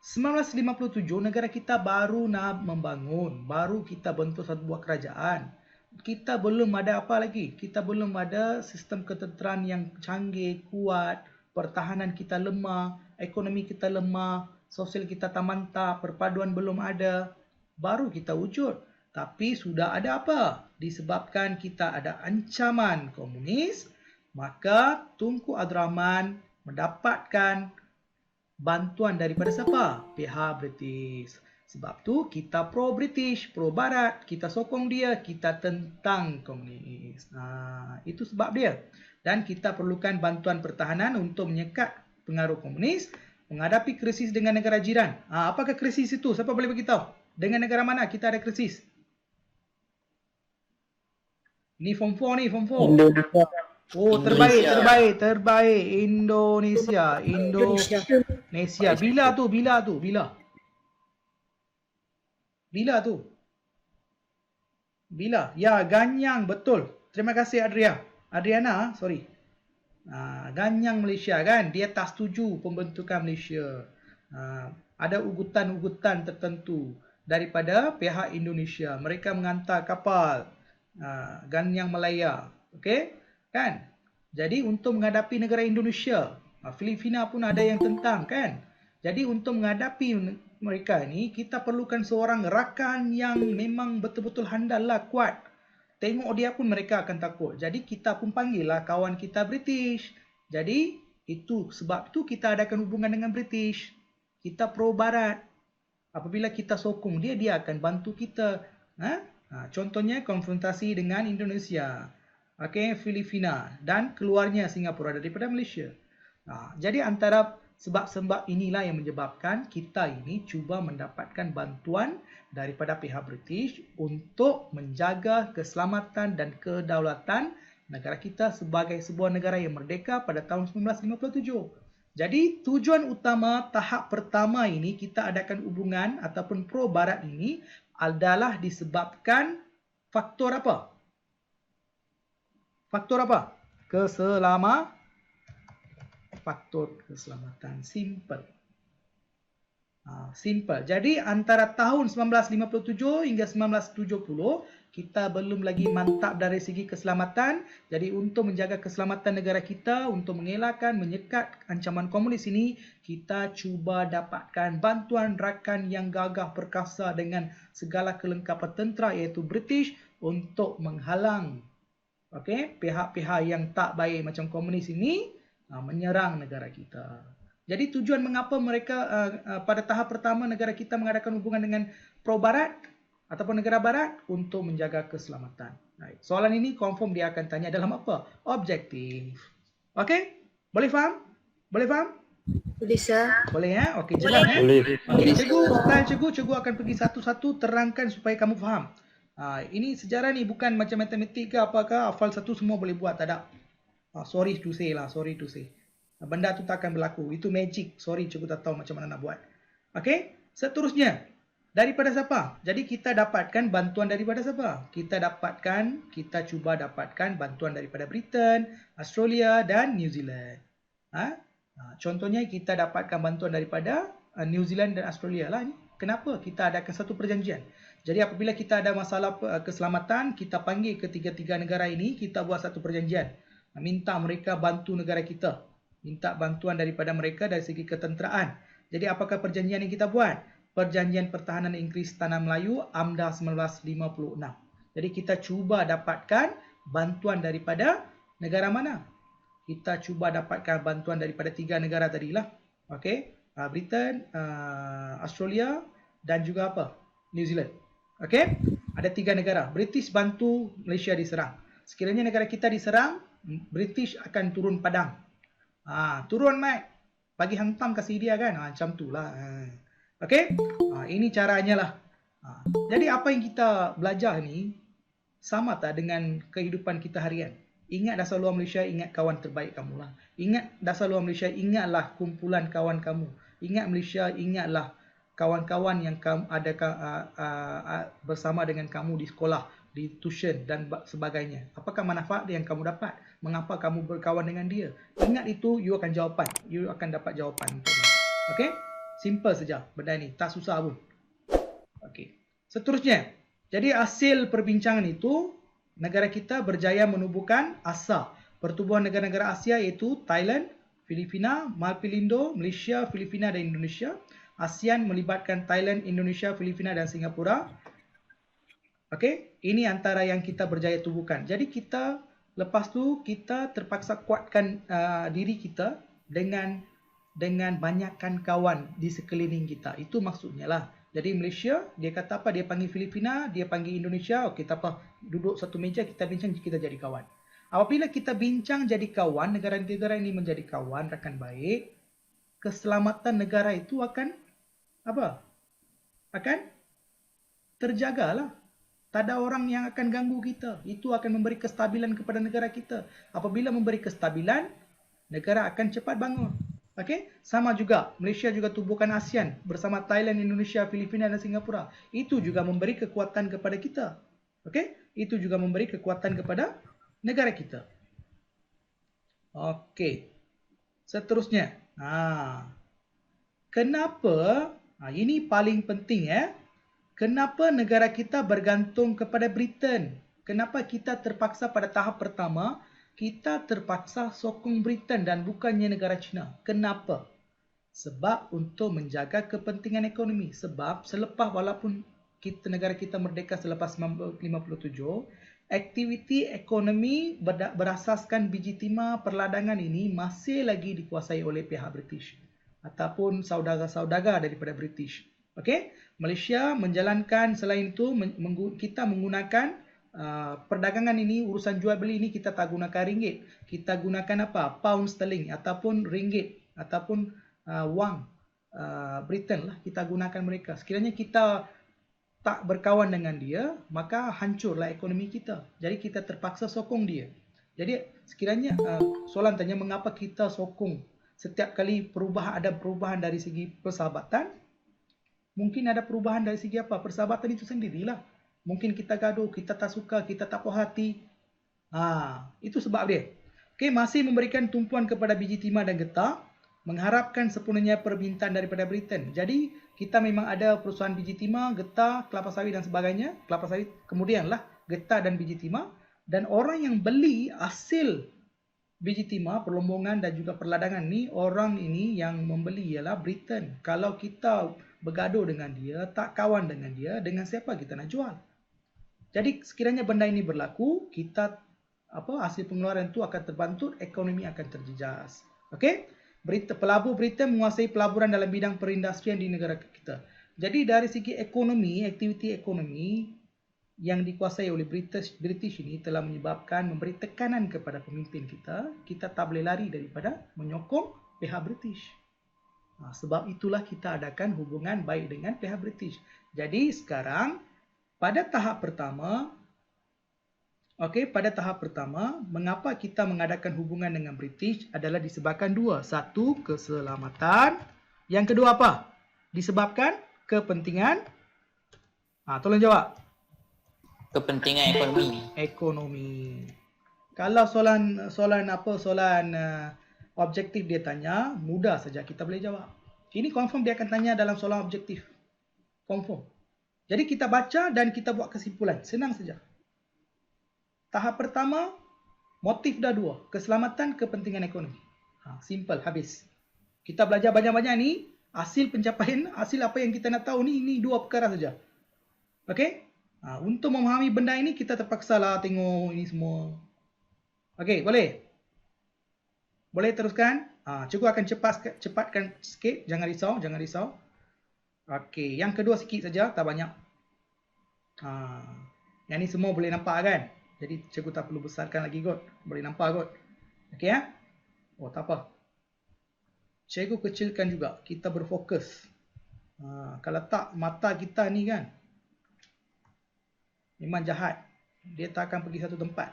1957 negara kita baru nak membangun, baru kita bentuk satu buah kerajaan. Kita belum ada apa lagi? Kita belum ada sistem ketenteraan yang canggih, kuat, pertahanan kita lemah, ekonomi kita lemah, sosial kita tak mantap, perpaduan belum ada. Baru kita wujud. Tapi sudah ada apa? Disebabkan kita ada ancaman komunis, maka Tunku Abdul Rahman mendapatkan bantuan daripada siapa? Pihak British. Sebab tu kita pro British, pro barat, kita sokong dia, kita tentang komunis. Itu sebab dia. Dan kita perlukan bantuan pertahanan untuk menyekat pengaruh komunis, menghadapi krisis dengan negara jiran. Apakah krisis itu? Siapa boleh beritahu? Dengan negara mana kita ada krisis? Ni form 4 ni, form 4. Indonesia. Oh, terbaik. Indonesia. Bila tu? Bila? Ya, Ganyang, betul. Terima kasih Adriana, sorry. Ganyang Malaysia kan, dia tak setuju pembentukan Malaysia. Ada ugutan-ugutan tertentu daripada pihak Indonesia. Mereka menghantar kapal Ganyang Malaya. Okey? Kan? Jadi untuk menghadapi negara Indonesia, Filipina pun ada yang tentang kan? Jadi untuk menghadapi mereka ni, kita perlukan seorang rakan yang memang betul-betul handal lah, kuat. Tengok dia pun mereka akan takut. Jadi kita pun panggil lah kawan kita British. Jadi itu sebab tu kita adakan hubungan dengan British. Kita pro barat. Apabila kita sokong dia, dia akan bantu kita. Contohnya konfrontasi dengan Indonesia. Filipina dan keluarnya Singapura daripada Malaysia. Jadi antara sebab-sebab inilah yang menyebabkan kita ini cuba mendapatkan bantuan daripada pihak British untuk menjaga keselamatan dan kedaulatan negara kita sebagai sebuah negara yang merdeka pada tahun 1957. Jadi tujuan utama tahap pertama ini kita adakan hubungan ataupun pro barat ini adalah disebabkan faktor apa? Faktor apa? Faktor keselamatan. Simple. Simple. Jadi antara tahun 1957 hingga 1970 kita belum lagi mantap dari segi keselamatan. Jadi untuk menjaga keselamatan negara kita, untuk mengelakkan, menyekat ancaman komunis ini, kita cuba dapatkan bantuan rakan yang gagah perkasa dengan segala kelengkapan tentera iaitu British untuk menghalang pihak-pihak yang tak baik macam komunis ini menyerang negara kita. Jadi tujuan mengapa mereka pada tahap pertama negara kita mengadakan hubungan dengan pro-barat ataupun negara barat untuk menjaga keselamatan. Right. Soalan ini confirm dia akan tanya dalam apa? Objektif. Okey? Boleh faham? Boleh faham? Boleh, sir. Boleh ya? Okey, jelas ya? Boleh. Okey, cikgu akan pergi satu-satu terangkan supaya kamu faham. Ini sejarah ni bukan macam matematik ke apakah, hafal satu semua boleh buat, tak ada. Sorry to say. Benda tu tak akan berlaku. Itu magic. Sorry, cikgu tak tahu macam mana nak buat. Okey, seterusnya. Daripada siapa? Jadi kita dapatkan bantuan daripada siapa? Kita cuba dapatkan bantuan daripada Britain, Australia dan New Zealand. Contohnya kita dapatkan bantuan daripada New Zealand dan Australia lah ni. Kenapa? Kita adakan satu perjanjian. Jadi apabila kita ada masalah keselamatan, kita panggil ketiga-tiga negara ini, kita buat satu perjanjian. Minta mereka bantu negara kita. Minta bantuan daripada mereka dari segi ketenteraan. Jadi apakah perjanjian yang kita buat? Perjanjian Pertahanan Inggeris Tanah Melayu AMDA 1956. Jadi kita cuba dapatkan bantuan daripada negara mana? Kita cuba dapatkan bantuan daripada tiga negara tadilah. Okey, Britain, Australia dan juga apa? New Zealand. Okey, ada tiga negara. British bantu Malaysia diserang. Sekiranya negara kita diserang, British akan turun padang. Turun Mike. Bagi hantam kasih dia kan. Macam tu lah. Okey, ini caranya lah. Jadi apa yang kita belajar ni sama tak dengan kehidupan kita harian? Ingat dasar luar Malaysia, ingat kawan terbaik kamu lah. Ingat dasar luar Malaysia, ingatlah kumpulan kawan kamu. Ingat Malaysia, ingatlah kawan-kawan yang kamu ada bersama dengan kamu di sekolah, di tuition dan sebagainya. Apakah manfaat yang kamu dapat? Mengapa kamu berkawan dengan dia? Ingat itu, you akan jawapan. You akan dapat jawapan untuk ini. Okey? Simple saja benda ni, tak susah pun. Okey. Seterusnya, jadi hasil perbincangan itu, negara kita berjaya menubuhkan ASA, Pertubuhan Negara-Negara Asia, iaitu Thailand, Filipina, Maupelindo, Malaysia, Filipina dan Indonesia. ASEAN melibatkan Thailand, Indonesia, Filipina dan Singapura. Okey, ini antara yang kita berjaya tubuhkan. Jadi kita lepas tu kita terpaksa kuatkan diri kita dengan banyakkan kawan di sekeliling kita. Itu maksudnya lah. Jadi Malaysia, dia kata apa? Dia panggil Filipina, dia panggil Indonesia. Okey, tak apa. Duduk satu meja, kita bincang, kita jadi kawan. Apabila kita bincang jadi kawan, negara-negara ini menjadi kawan, rakan baik, keselamatan negara itu akan apa? Akan terjagalah. Tak ada orang yang akan ganggu kita. Itu akan memberi kestabilan kepada negara kita. Apabila memberi kestabilan, negara akan cepat bangun. Okey, sama juga Malaysia juga tubuhkan ASEAN bersama Thailand, Indonesia, Filipina dan Singapura. Itu juga memberi kekuatan kepada kita. Okey, itu juga memberi kekuatan kepada negara kita. Okey. Seterusnya. Kenapa? Ini paling penting ya. Kenapa negara kita bergantung kepada Britain? Kenapa kita terpaksa pada tahap pertama kita terpaksa sokong Britain dan bukannya negara China? Kenapa? Sebab untuk menjaga kepentingan ekonomi. Sebab selepas walaupun negara kita merdeka selepas 1957, aktiviti ekonomi berasaskan biji timah perladangan ini masih lagi dikuasai oleh pihak British ataupun saudagar-saudagar daripada British. Okey, Malaysia menjalankan selain itu kita menggunakan perdagangan ini, urusan jual beli ini kita tak gunakan ringgit. Kita gunakan apa? Pound sterling ataupun ringgit ataupun wang Britain lah. Kita gunakan mereka. Sekiranya kita tak berkawan dengan dia, maka hancurlah ekonomi kita. Jadi kita terpaksa sokong dia. Jadi sekiranya soalan tanya mengapa kita sokong setiap kali ada perubahan dari segi persahabatan, mungkin ada perubahan dari segi apa? Persahabatan itu sendirilah. Mungkin kita gaduh, kita tak suka, kita tak puas hati. Itu sebab dia. Okey, masih memberikan tumpuan kepada biji timah dan getah, mengharapkan sepenuhnya permintaan daripada Britain. Jadi, kita memang ada perusahaan biji timah, getah, kelapa sawit dan sebagainya. Kelapa sawit kemudianlah getah dan biji timah. Dan orang yang beli hasil biji timah, perlombongan dan juga perladangan ni, orang ini yang membeli ialah Britain. Kalau kita bergaduh dengan dia, tak kawan dengan dia, dengan siapa kita nak jual? Jadi sekiranya benda ini berlaku, kita hasil pengeluaran itu akan terbantut, ekonomi akan terjejas. Okey? Pelabur Britain menguasai pelaburan dalam bidang perindustrian di negara kita. Jadi dari segi ekonomi, aktiviti ekonomi yang dikuasai oleh British ini telah menyebabkan memberi tekanan kepada pemimpin kita. Kita tak boleh lari daripada menyokong pihak British. Sebab itulah kita adakan hubungan baik dengan pihak British. Jadi sekarang pada tahap pertama, pada tahap pertama, mengapa kita mengadakan hubungan dengan British adalah disebabkan dua. Satu, keselamatan. Yang kedua apa? Disebabkan kepentingan. Tolong jawab. Kepentingan ekonomi. Ekonomi. Kalau soalan objektif dia tanya, mudah saja kita boleh jawab. Ini confirm dia akan tanya dalam soalan objektif. Confirm. Jadi kita baca dan kita buat kesimpulan. Senang saja. Tahap pertama, motif dah dua. Keselamatan, kepentingan ekonomi. Simple, habis. Kita belajar banyak-banyak ni, hasil pencapaian, hasil apa yang kita nak tahu ni, ini dua perkara saja. Okey? Untuk memahami benda ini, kita terpaksalah tengok ini semua. Okey, boleh? Boleh teruskan? Cikgu akan cepatkan sikit. Jangan risau. Okey, yang kedua sikit saja, tak banyak. Yang ni semua boleh nampak kan? Jadi cikgu tak perlu besarkan lagi kot. Boleh nampak kot. Okey ya? Oh, tak apa. Cikgu kecilkan juga. Kita berfokus. Kalau tak, mata kita ni kan, memang jahat. Dia tak akan pergi satu tempat.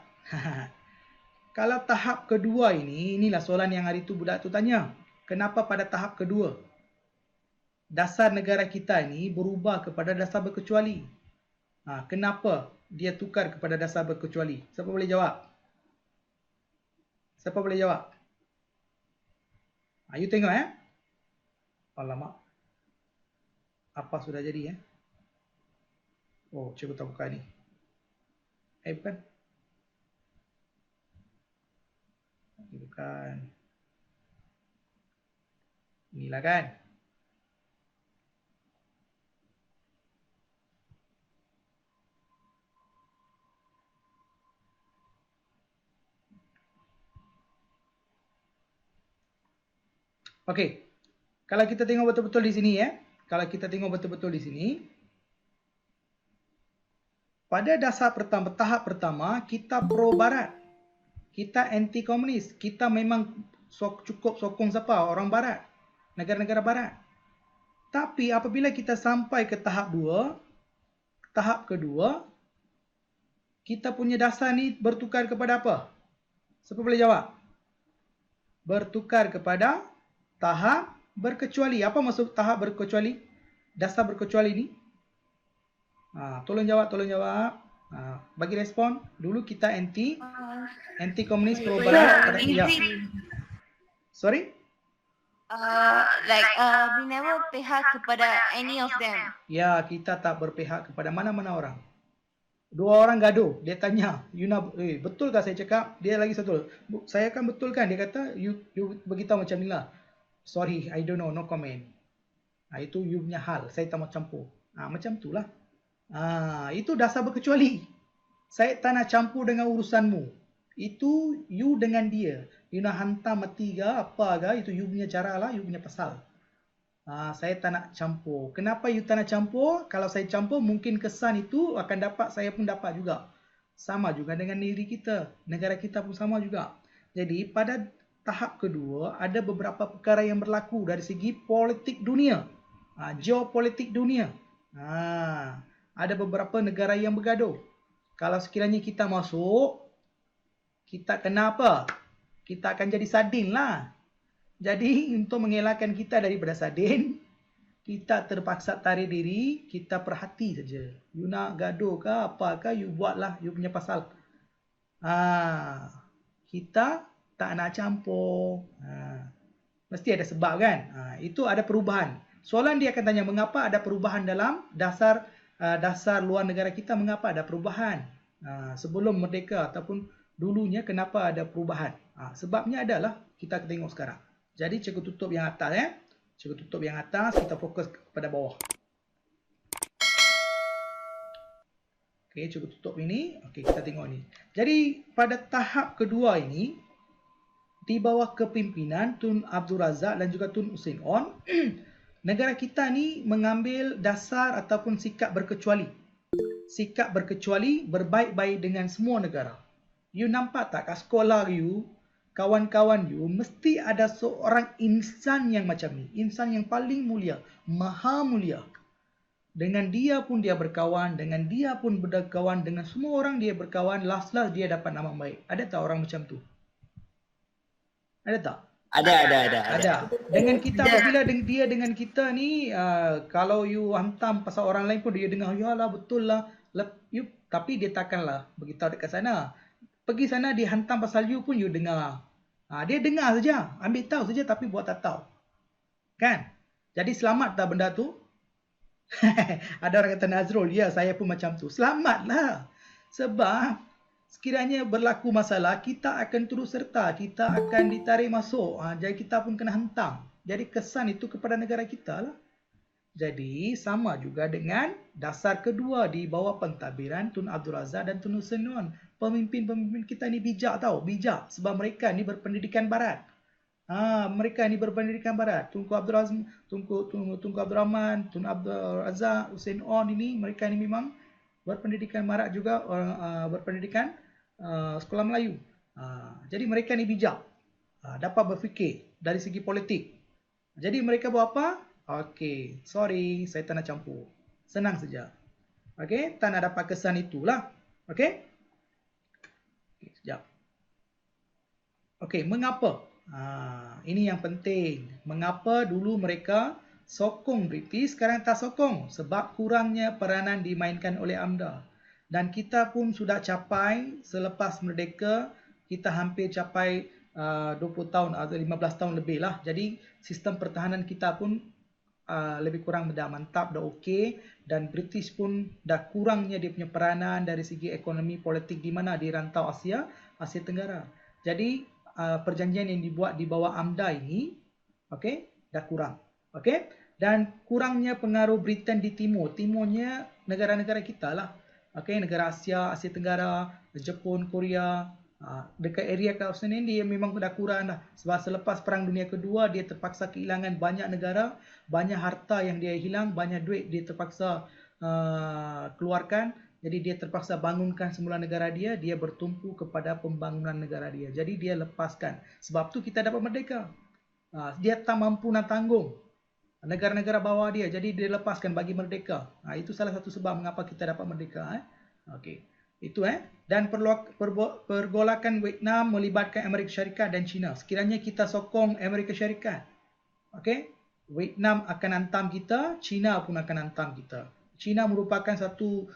Kalau tahap kedua ini, inilah soalan yang hari tu budak tu tanya. Kenapa pada tahap kedua dasar negara kita ni berubah kepada dasar berkecuali? Kenapa dia tukar kepada dasar berkecuali? Siapa boleh jawab? Siapa boleh jawab? You tengok Alamak. Apa sudah jadi Oh, cikgu tak buka ni. Bukan. Bukan. Inilah kan. Okey. Kalau kita tengok betul-betul di sini Kalau kita tengok betul-betul di sini, pada dasar pertama, tahap pertama, kita pro barat. Kita anti komunis. Kita memang cukup sokong siapa? Orang barat. Negara-negara barat. Tapi apabila kita sampai ke tahap kedua, kita punya dasar ni bertukar kepada apa? Siapa boleh jawab? Bertukar kepada tahap berkecuali. Apa maksud tahap berkecuali? Dasar berkecuali ni? Tolong jawab. Bagi respon. Dulu kita anti komunis pro barat. Sorry? We never pihak kepada any of them. Ya, kita tak berpihak kepada mana-mana orang. Dua orang gaduh. Dia tanya, betulkah saya cakap? Dia lagi satu. Saya kan betulkan. Dia kata, you beritahu macam ni lah. Sorry, I don't know, no comment. Itu you punya hal. Saya tak mau campur. Macam tu lah. Itu dasar berkecuali. Saya tak nak campur dengan urusanmu. Itu you dengan dia. You nak hantar mati ke apa ke, itu you punya cara lah, you punya pasal. Saya tak nak campur. Kenapa you tak nak campur? Kalau saya campur, mungkin kesan itu akan dapat, saya pun dapat juga. Sama juga dengan diri kita. Negara kita pun sama juga. Jadi pada tahap kedua, ada beberapa perkara yang berlaku dari segi politik dunia. Geopolitik dunia. Ada beberapa negara yang bergaduh. Kalau sekiranya kita masuk, kita kena apa? Kita akan jadi sardin lah. Jadi untuk mengelakkan kita daripada sardin, kita terpaksa tarik diri, kita perhati saja. You nak gaduh ke apa ke, you buatlah, you punya pasal. Kita tak nak campur. Mesti ada sebab kan? Itu ada perubahan. Soalan dia akan tanya, mengapa ada perubahan dalam dasar luar negara kita, mengapa ada perubahan? Sebelum merdeka ataupun dulunya, kenapa ada perubahan? Sebabnya adalah, kita tengok sekarang. Jadi cikgu tutup yang atas Cikgu tutup yang atas, kita fokus kepada bawah. Okey, cikgu tutup ini. Okey, kita tengok ni. Jadi pada tahap kedua ini, di bawah kepimpinan Tun Abdul Razak dan juga Tun Hussein On, negara kita ni mengambil dasar ataupun sikap berkecuali. Sikap berkecuali berbaik-baik dengan semua negara. You nampak tak kat sekolah you, kawan-kawan you, mesti ada seorang insan yang macam ni. Insan yang paling mulia, maha mulia. Dengan dia pun dia berkawan, dengan dia pun berkawan, dengan semua orang dia berkawan, last dia dapat nama baik. Ada tak orang macam tu? Ada tak? Ada. Dengan kita apabila dia dengan kita ni, kalau you hantam pasal orang lain pun dia dengar, ya lah betul lah. Tapi dia takkanlah beritahu dekat sana. Pergi sana dia hantam pasal you pun you dengar. Dia dengar saja, ambil tahu saja tapi buat tak tahu. Kan? Jadi selamat tak benda tu? Ada orang kata Nazrul, ya saya pun macam tu. Selamatlah. Sebab sekiranya berlaku masalah, kita akan turut serta, kita akan ditarik masuk. Jadi kita pun kena hantam. Jadi kesan itu kepada negara kita lah. Jadi sama juga dengan dasar kedua di bawah pentadbiran Tun Abdul Razak dan Tun Hussein On. Pemimpin-pemimpin kita ni bijak tau, bijak. Sebab mereka ni berpendidikan barat. Mereka ni berpendidikan barat. Tunku Abdul Rahman, Tun Abdul Razak, Hussein On ini, mereka ni memang berpendidikan barat juga, berpendidikan sekolah Melayu. Jadi mereka ni bijak. Dapat berfikir dari segi politik. Jadi mereka buat apa? Okey, sorry, saya tak nak campur. Senang saja. Okey, tak nak dapat kesan itulah. Okey? Okay, sekejap. Okey, mengapa? Ini yang penting. Mengapa dulu mereka sokong British, sekarang tak sokong? Sebab kurangnya peranan dimainkan oleh UMNO. Dan kita pun sudah capai, selepas merdeka, kita hampir capai 20 tahun atau 15 tahun lebih lah. Jadi sistem pertahanan kita pun lebih kurang dah mantap, dah okey, dan British pun dah kurangnya dia punya peranan dari segi ekonomi politik di mana di rantau Asia Tenggara. Jadi perjanjian yang dibuat di bawah AMDA ini, okey, dah kurang. Okey, dan kurangnya pengaruh Britain di timurnya negara-negara kita lah. Okey, negara Asia Tenggara, Jepun, Korea. Dekat area kawasan ini dia memang dah kurang dah. Sebab selepas Perang Dunia Kedua dia terpaksa kehilangan banyak negara, banyak harta yang dia hilang, banyak duit dia terpaksa keluarkan. Jadi dia terpaksa bangunkan semula negara dia bertumpu kepada pembangunan negara dia. Jadi dia lepaskan. Sebab tu kita dapat merdeka. Dia tak mampu nak tanggung negara-negara bawah dia. Jadi dia lepaskan bagi merdeka. Itu salah satu sebab mengapa kita dapat merdeka. Okey. Itu dan pergolakan Vietnam melibatkan Amerika Syarikat dan China. Sekiranya kita sokong Amerika Syarikat, okey, Vietnam akan hantam kita, China pun akan hantam kita. China merupakan satu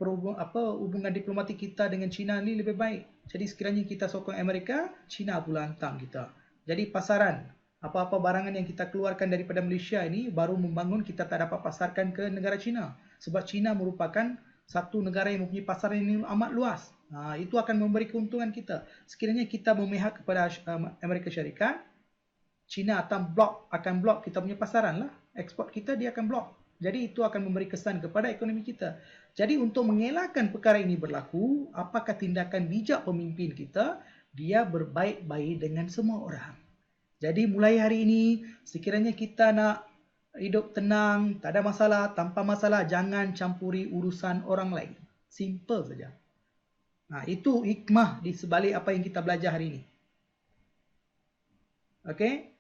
hubungan diplomatik kita dengan China ni lebih baik. Jadi sekiranya kita sokong Amerika, China pula hantam kita. Jadi pasaran, apa-apa barangan yang kita keluarkan daripada Malaysia ini baru membangun, kita tak dapat pasarkan ke negara China. Sebab China merupakan satu negara yang mempunyai pasar yang amat luas. Itu akan memberi keuntungan kita. Sekiranya kita memihak kepada Amerika Syarikat, China akan blok kita punya pasaran lah. Ekspor kita dia akan blok. Jadi itu akan memberi kesan kepada ekonomi kita. Jadi untuk mengelakkan perkara ini berlaku, apakah tindakan bijak pemimpin kita? Dia berbaik-baik dengan semua orang. Jadi mulai hari ini, sekiranya kita nak hidup tenang, tak ada masalah, tanpa masalah, jangan campuri urusan orang lain. Simple saja. Itu hikmah di sebalik apa yang kita belajar hari ini. Okey?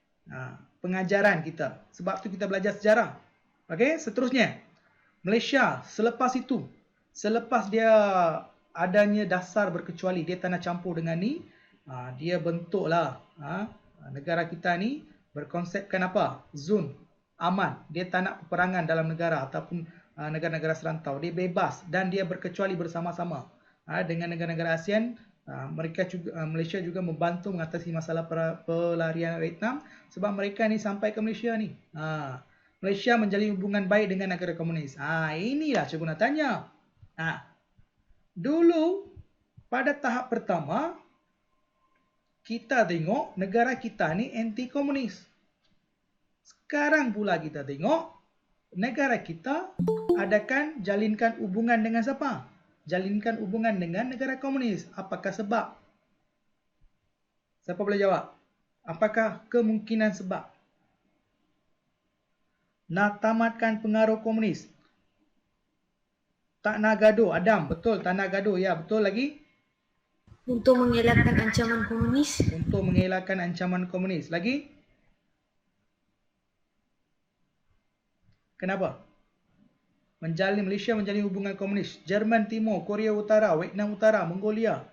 Pengajaran kita. Sebab tu kita belajar sejarah. Okey, seterusnya. Malaysia, selepas itu, selepas dia adanya dasar berkecuali, dia tak nak campur dengan ni, dia bentuklah negara kita ni berkonsepkan apa? Zon aman. Dia tak nak peperangan dalam negara ataupun negara-negara serantau. Dia bebas dan dia berkecuali bersama-sama dengan negara-negara ASEAN. Malaysia juga membantu mengatasi masalah pelarian Vietnam sebab mereka ni sampai ke Malaysia ni. Malaysia menjalin hubungan baik dengan negara komunis. Inilah cikgu nak tanya. Dulu pada tahap pertama kita tengok negara kita ni anti komunis. Sekarang pula kita tengok negara kita jalinkan hubungan dengan siapa? Jalinkan hubungan dengan negara komunis. Apakah sebab? Siapa boleh jawab? Apakah kemungkinan sebab? Nak tamatkan pengaruh komunis. Tak nak gaduh. Adam, betul. Tak nak gaduh. Ya, betul lagi. Untuk mengelakkan ancaman komunis. Untuk mengelakkan ancaman komunis. Lagi? Kenapa? Malaysia menjalin hubungan komunis. Jerman Timur, Korea Utara, Vietnam Utara, Mongolia.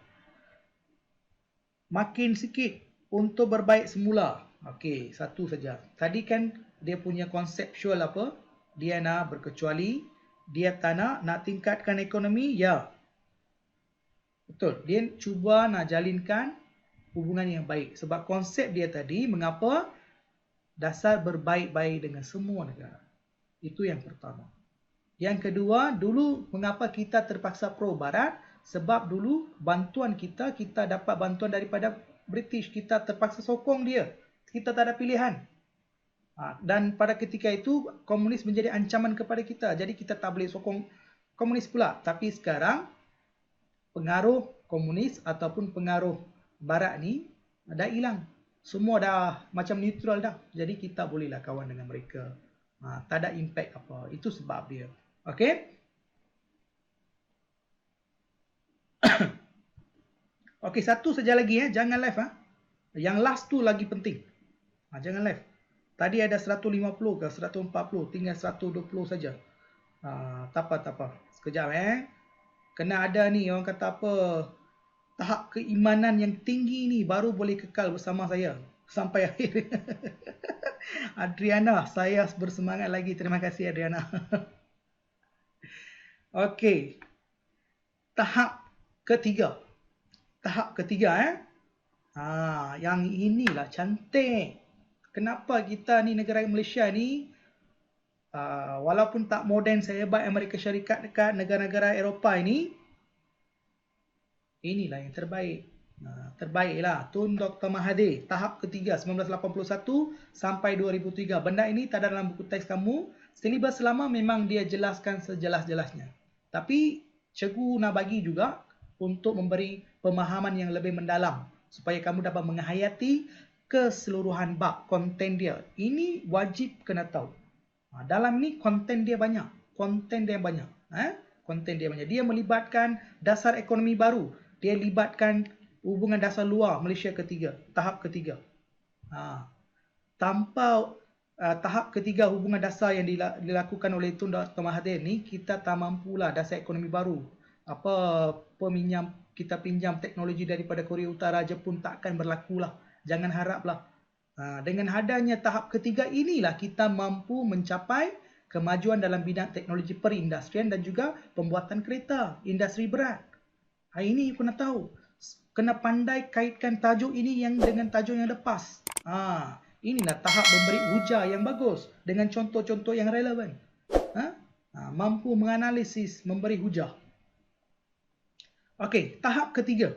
Makin sikit untuk berbaik semula. Okey, satu saja. Tadi kan dia punya konseptual apa? Dia nak berkecuali, dia tak nak tingkatkan ekonomi, ya. Betul. Dia cuba nak jalinkan hubungan yang baik. Sebab konsep dia tadi, mengapa dasar berbaik-baik dengan semua negara. Itu yang pertama. Yang kedua, dulu mengapa kita terpaksa pro Barat? Sebab dulu bantuan kita dapat bantuan daripada British. Kita terpaksa sokong dia. Kita tak ada pilihan. Dan pada ketika itu, komunis menjadi ancaman kepada kita. Jadi kita tak boleh sokong komunis pula. Tapi sekarang, pengaruh komunis ataupun pengaruh Barat ni dah hilang. Semua dah macam neutral dah. Jadi kita bolehlah kawan dengan mereka. Tak ada impact apa. Itu sebab dia. Okey? Okey, satu saja lagi jangan live Yang last tu lagi penting. Jangan live. Tadi ada 150 ke 140, tinggal 120 saja. Tak apa. Sekejap Kena ada ni orang kata apa? Tahap keimanan yang tinggi ni baru boleh kekal bersama saya sampai akhir. Adriana, saya bersemangat lagi. Terima kasih Adriana. Okey. Tahap ketiga. Yang inilah cantik. Kenapa kita ni negara Malaysia ni walaupun tak moden sehebat Amerika Syarikat dekat negara-negara Eropah ini, inilah yang terbaik. Terbaiklah. Tun Dr. Mahathir. Tahap ketiga 1981 sampai 2003. Benda ini tak ada dalam buku teks kamu. Silibus selama memang dia jelaskan sejelas-jelasnya. Tapi cikgu nak bagi juga untuk memberi pemahaman yang lebih mendalam supaya kamu dapat menghayati keseluruhan bab konten dia. Ini wajib kena tahu. Dalam ni konten dia banyak. Konten dia banyak. Dia melibatkan dasar ekonomi baru. Dia libatkan hubungan dasar luar Malaysia ketiga. Tahap ketiga. Tanpa tahap ketiga hubungan dasar yang dilakukan oleh Tun Dr. Mahathir ni, kita tak mampulah dasar ekonomi baru. Kita pinjam teknologi daripada Korea Utara, Jepun takkan berlakulah. Jangan haraplah. Dengan adanya tahap ketiga inilah kita mampu mencapai kemajuan dalam bidang teknologi perindustrian dan juga pembuatan kereta, industri berat. Ini kena tahu. Kena pandai kaitkan tajuk ini yang dengan tajuk yang lepas. Inilah tahap memberi ujar yang bagus dengan contoh-contoh yang relevan. Mampu menganalisis, memberi hujah. Okey, tahap ketiga.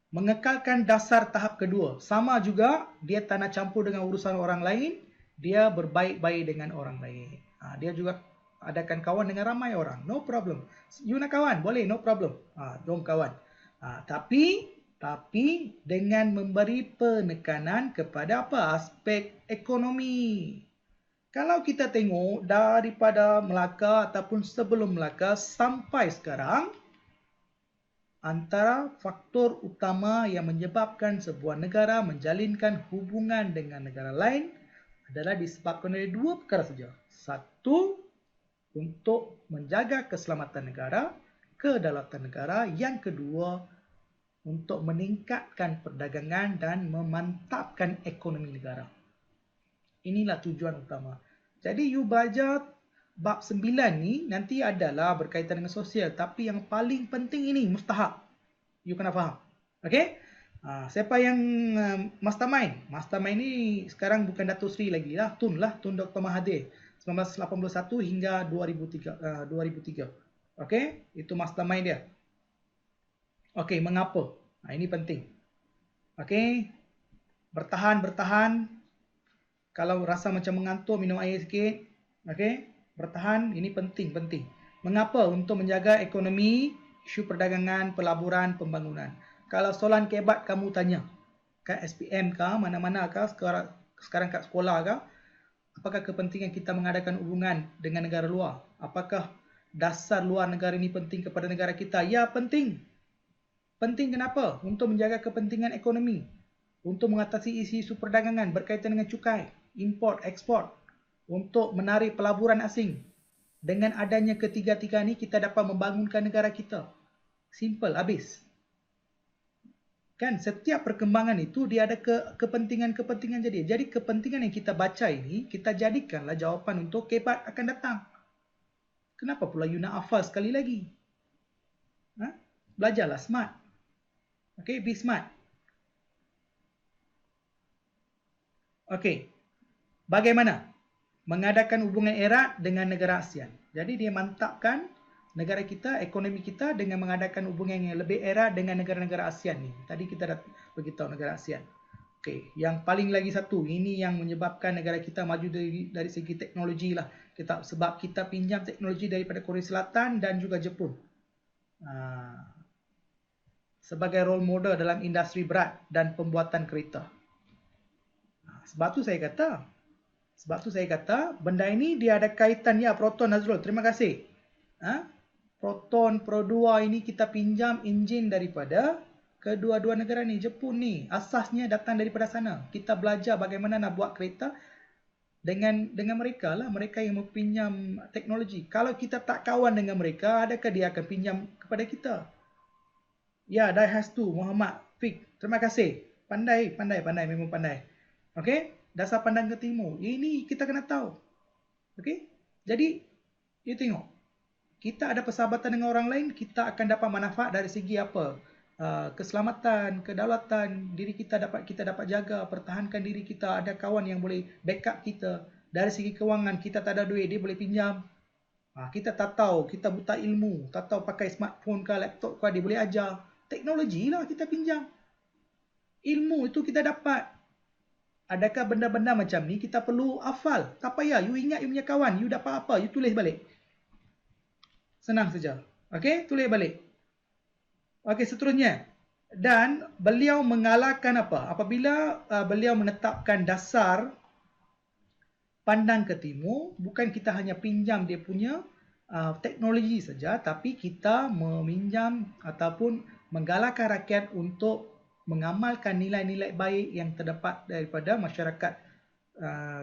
Mengekalkan dasar tahap kedua. Sama juga, dia tak nak campur dengan urusan orang lain. Dia berbaik-baik dengan orang lain. Dia juga adakan kawan dengan ramai orang. No problem. You nak kawan? Boleh, no problem. Jom kawan. Tapi dengan memberi penekanan kepada apa? Aspek ekonomi. Kalau kita tengok daripada Melaka ataupun sebelum Melaka sampai sekarang, antara faktor utama yang menyebabkan sebuah negara menjalinkan hubungan dengan negara lain adalah disebabkan oleh dua perkara saja. Satu, untuk menjaga keselamatan negara, kedaulatan negara. Yang kedua, untuk meningkatkan perdagangan dan memantapkan ekonomi negara. Inilah tujuan utama. Jadi you belajar bab 9 ni nanti adalah berkaitan dengan sosial. Tapi yang paling penting ini mustahab. You kena faham. Okey? Siapa yang mastermind? Mastermind ni sekarang bukan Datuk Seri lagi lah. Tun Dr. Mahathir. 1981 hingga 2003. Okey? Itu mastermind dia. Okey, mengapa? Ini penting. Okey? Bertahan. Kalau rasa macam mengantuk, minum air sikit. Okey? Bertahan, ini penting. Mengapa? Untuk menjaga ekonomi, isu perdagangan, pelaburan, pembangunan. Kalau soalan kebat kamu tanya. kat SPM kah, mana-mana kah, sekarang kat sekolah kah, apakah kepentingan kita mengadakan hubungan dengan negara luar? Apakah dasar luar negara ini penting kepada negara kita? Ya, penting. Penting kenapa? Untuk menjaga kepentingan ekonomi, untuk mengatasi isu-isu perdagangan berkaitan dengan cukai, import, ekspor, untuk menarik pelaburan asing. Dengan adanya ketiga-tiga ni, kita dapat membangunkan negara kita. Simple, habis. Kan setiap perkembangan itu dia ada kepentingan-kepentingan jadi. Jadi kepentingan yang kita baca ini, kita jadikanlah jawapan untuk kebat akan datang. Kenapa pula you nak hafal sekali lagi? Belajarlah smart. Okay, be smart. Okay, bagaimana mengadakan hubungan erat dengan negara ASEAN? Jadi dia mantapkan negara kita, ekonomi kita dengan mengadakan hubungan yang lebih erat dengan negara-negara ASEAN ni. Tadi kita dah beritahu negara ASEAN. Okay, yang paling lagi satu, ini yang menyebabkan negara kita maju dari segi teknologi lah. Sebab kita pinjam teknologi daripada Korea Selatan dan juga Jepun. Sebagai role model dalam industri berat dan pembuatan kereta. Sebab tu saya kata, benda ini dia ada kaitan ya, Proton Nazrul. Terima kasih. Proton Pro 2 ini kita pinjam enjin daripada kedua-dua negara ni. Jepun ni asasnya datang daripada sana. Kita belajar bagaimana nak buat kereta dengan mereka lah. Mereka yang mempinjam teknologi. Kalau kita tak kawan dengan mereka, adakah dia akan pinjam kepada kita? Ya, Daihatsu Muhammad Fik. Terima kasih. Pandai, memang pandai. Okey, dasar pandang ke timur. Ini kita kena tahu. Okey? Jadi, you tengok. Kita ada persahabatan dengan orang lain, kita akan dapat manfaat dari segi apa? Keselamatan, kedaulatan, diri kita dapat jaga, pertahankan diri kita, ada kawan yang boleh backup kita. Dari segi kewangan, kita tak ada duit, dia boleh pinjam. Kita tak tahu, kita buta ilmu, tak tahu pakai smartphone ke laptop ke, dia boleh ajar. Teknologi lah kita pinjam. Ilmu itu kita dapat. Adakah benda-benda macam ni kita perlu hafal? Tak payah, you ingat you punya kawan, you dapat apa, you tulis balik. Senang saja. Okey, tulis balik. Okey, seterusnya. Dan beliau mengalahkan apa? Apabila beliau menetapkan dasar pandang ke timur, bukan kita hanya pinjam dia punya teknologi saja, tapi kita meminjam ataupun menggalakkan rakyat untuk mengamalkan nilai-nilai baik yang terdapat daripada masyarakat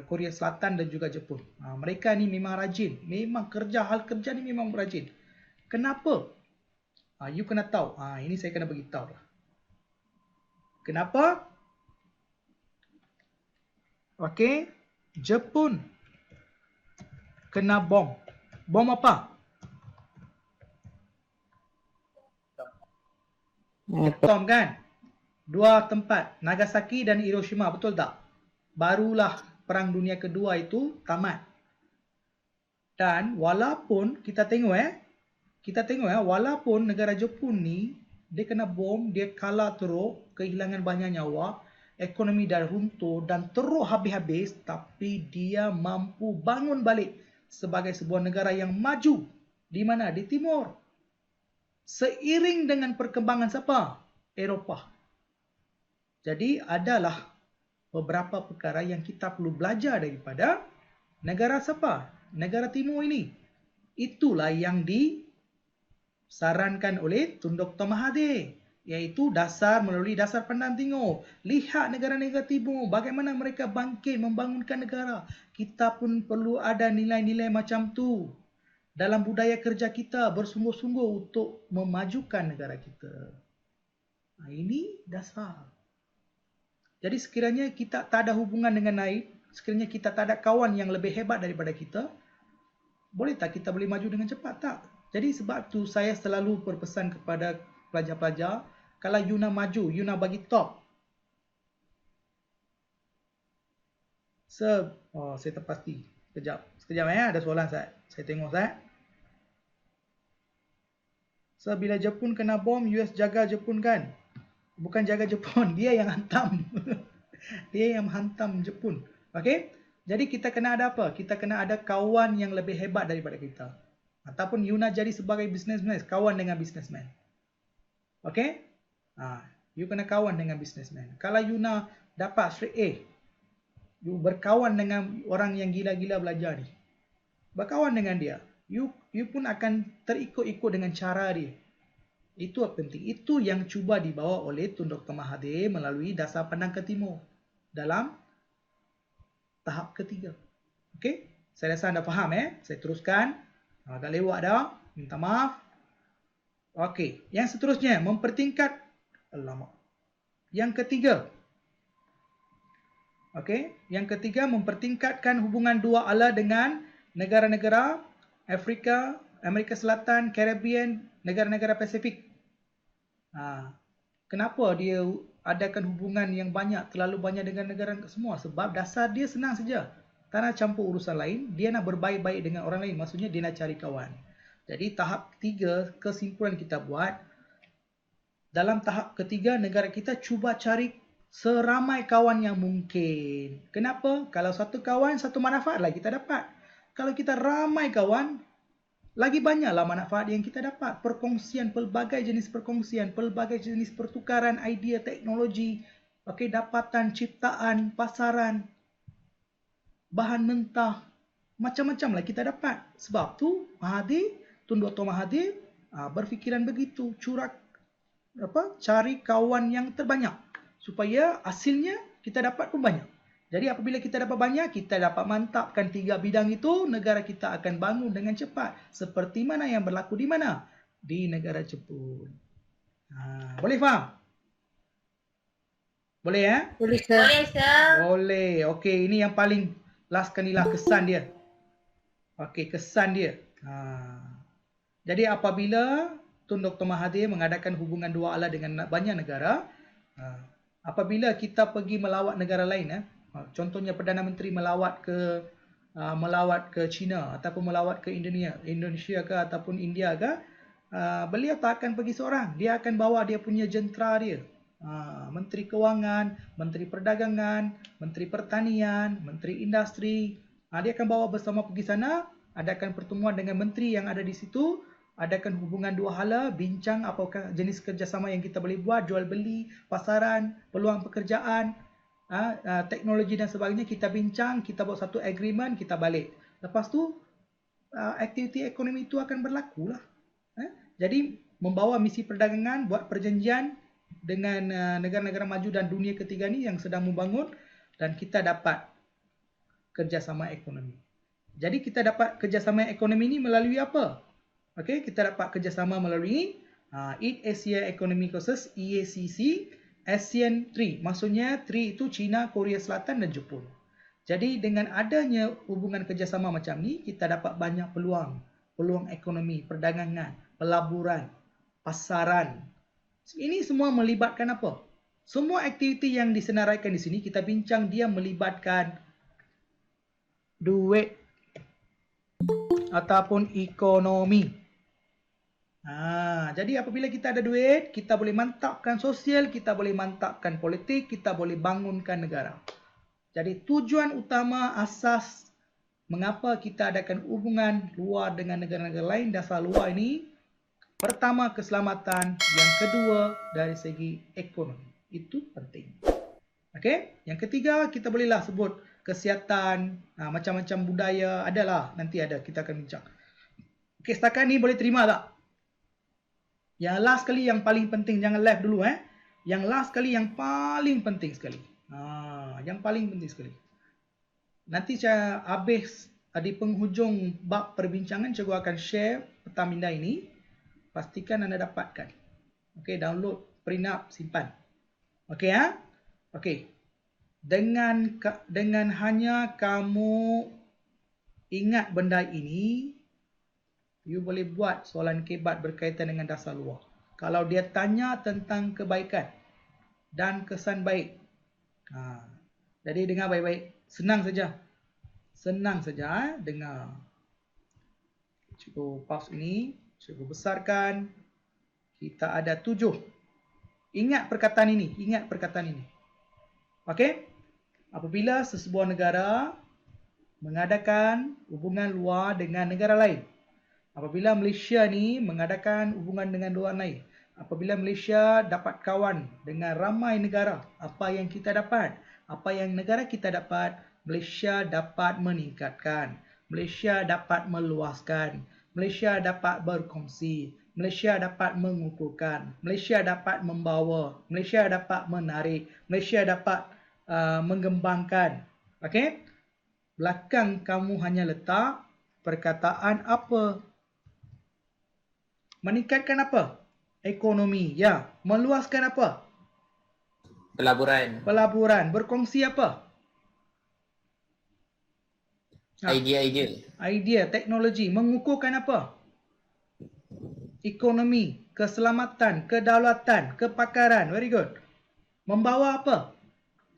Korea Selatan dan juga Jepun. Mereka ni memang rajin. Memang hal kerja ni memang rajin. Kenapa? You kena tahu. Ini saya kena beritahu lah. Kenapa? Okey. Jepun kena bom. Bom apa? Atom kan? Dua tempat, Nagasaki dan Hiroshima, betul tak? Barulah Perang Dunia Kedua itu tamat. Dan walaupun kita tengok walaupun negara Jepun ni dia kena bom, dia kalah teruk, kehilangan banyak nyawa, ekonomi dah runtuh dan teruk habis-habis, tapi dia mampu bangun balik sebagai sebuah negara yang maju. Di mana? Di timur. Seiring dengan perkembangan siapa? Eropah. Jadi adalah beberapa perkara yang kita perlu belajar daripada negara siapa? Negara timur ini. Itulah yang disarankan oleh Tun Dr. Mahathir. Iaitu melalui dasar pandang timur. Lihat negara-negara timur, bagaimana mereka bangkit membangunkan negara. Kita pun perlu ada nilai-nilai macam tu. Dalam budaya kerja kita, bersungguh-sungguh untuk memajukan negara kita. Ini dasar. Jadi sekiranya kita tak ada hubungan dengan lain, sekiranya kita tak ada kawan yang lebih hebat daripada kita, boleh tak kita boleh maju dengan cepat? Tak. Jadi sebab tu saya selalu berpesan kepada pelajar-pelajar, kalau you nak maju, you nak bagi top. Saya terpasti. Sekejap ada soalan saya. Saya tengok saya. Bila Jepun kena bom, US jaga Jepun kan? Bukan jaga Jepun, dia yang hantam. Dia yang hantam Jepun. Okey? Jadi kita kena ada apa? Kita kena ada kawan yang lebih hebat daripada kita. Ataupun you nak jadi sebagai businessman, kawan dengan businessman. Okey? You kena kawan dengan businessman. Kalau you nak dapat straight A, you berkawan dengan orang yang gila-gila belajar ni. Berkawan dengan dia. You pun akan terikut-ikut dengan cara dia. Itu yang penting. Itu yang cuba dibawa oleh Tun Dr. Mahathir melalui Dasar Pandang ke Timur dalam tahap ketiga. Okey? Saya rasa anda faham Saya teruskan. Agak lewat dah. Minta maaf. Okey. Yang seterusnya, mempertingkat. Alamak. Yang ketiga. Okey. Yang ketiga, mempertingkatkan hubungan dua ala dengan negara-negara Afrika, Amerika Selatan, Caribbean, negara-negara Pasifik. Kenapa dia adakan hubungan yang banyak, terlalu banyak dengan negara semua? Sebab dasar dia senang saja. Tak nak campur urusan lain, dia nak berbaik-baik dengan orang lain. Maksudnya dia nak cari kawan. Jadi tahap ketiga, kesimpulan kita buat, dalam tahap ketiga, negara kita cuba cari seramai kawan yang mungkin. Kenapa? Kalau satu kawan, satu manfaat lah kita dapat. Kalau kita ramai kawan, lagi banyaklah manfaat yang kita dapat. Perkongsian, pelbagai jenis perkongsian, pelbagai jenis pertukaran idea, teknologi, dapatan, ciptaan, pasaran, bahan mentah, macam-macam lah kita dapat. Sebab tu Tun Dr. Mahathir berfikiran begitu, cari kawan yang terbanyak supaya hasilnya kita dapat pun banyak. Jadi apabila kita dapat banyak, kita dapat mantapkan 3 bidang itu, negara kita akan bangun dengan cepat. Seperti mana yang berlaku di mana? Di negara Jepun. Boleh faham? Boleh Boleh, sir. Boleh, sir. Boleh. Okey, ini yang paling last kalilah kesan dia. Okey, kesan dia. Jadi apabila Tun Dr. Mahathir mengadakan hubungan dua ala dengan banyak negara, apabila kita pergi melawat negara lain, contohnya Perdana Menteri melawat ke China ataupun melawat ke Indonesia ke ataupun India ke, beliau tak akan pergi seorang. Dia akan bawa dia punya jentera dia. Menteri Kewangan, Menteri Perdagangan, Menteri Pertanian, Menteri Industri. Dia akan bawa bersama pergi sana, adakan pertemuan dengan menteri yang ada di situ, adakan hubungan dua hala, bincang apakah jenis kerjasama yang kita boleh buat, jual beli, pasaran, peluang pekerjaan, teknologi dan sebagainya. Kita bincang, kita buat satu agreement, kita balik. Lepas tu aktiviti ekonomi itu akan berlaku lah. Jadi membawa misi perdagangan, buat perjanjian dengan negara-negara maju dan dunia ketiga ni yang sedang membangun, dan kita dapat kerjasama ekonomi. Jadi kita dapat kerjasama ekonomi ni melalui apa? Okey, kita dapat kerjasama melalui East Asia Economic Council, EACC, ASEAN 3. Maksudnya 3 itu China, Korea Selatan dan Jepun. Jadi dengan adanya hubungan kerjasama macam ni, kita dapat banyak peluang. Peluang ekonomi, perdagangan, pelaburan, pasaran. Ini semua melibatkan apa? Semua aktiviti yang disenaraikan di sini, kita bincang dia melibatkan duit ataupun ekonomi. Jadi apabila kita ada duit, kita boleh mantapkan sosial, kita boleh mantapkan politik, kita boleh bangunkan negara. Jadi tujuan utama asas mengapa kita adakan hubungan luar dengan negara-negara lain, dasar luar ini, pertama keselamatan, yang kedua dari segi ekonomi. Itu penting. Okey? Yang ketiga kita bolehlah sebut kesihatan, macam-macam budaya, adalah nanti ada, kita akan bincang. Okey, setakat ni boleh terima tak? Yang last kali yang paling penting, jangan left dulu Yang last kali yang paling penting sekali. Yang paling penting sekali. Nanti saya habis di penghujung bab perbincangan, cikgu akan share peta minda ini. Pastikan anda dapatkan. Okey, download, print out, simpan. Okey Okey. Dengan hanya kamu ingat benda ini, you boleh buat soalan kebat berkaitan dengan dasar luar. Kalau dia tanya tentang kebaikan dan kesan baik. Jadi dengar baik-baik. Senang saja. Senang saja dengar. Cikgu pause ini. Cikgu besarkan. Kita ada 7. Ingat perkataan ini. Ingat perkataan ini. Okey? Apabila sesebuah negara mengadakan hubungan luar dengan negara lain. Apabila Malaysia ni mengadakan hubungan dengan luar lain. Apabila Malaysia dapat kawan dengan ramai negara, apa yang kita dapat? Apa yang negara kita dapat? Malaysia dapat meningkatkan. Malaysia dapat meluaskan. Malaysia dapat berkongsi. Malaysia dapat mengukuhkan. Malaysia dapat membawa. Malaysia dapat menarik. Malaysia dapat mengembangkan. Okey? Belakang kamu hanya letak perkataan apa? Meningkatkan apa? Ekonomi. Ya. Meluaskan apa? Pelaburan. Pelaburan. Berkongsi apa? Idea. Idea, teknologi. Mengukuhkan apa? Ekonomi, keselamatan, kedaulatan, kepakaran. Very good. Membawa apa?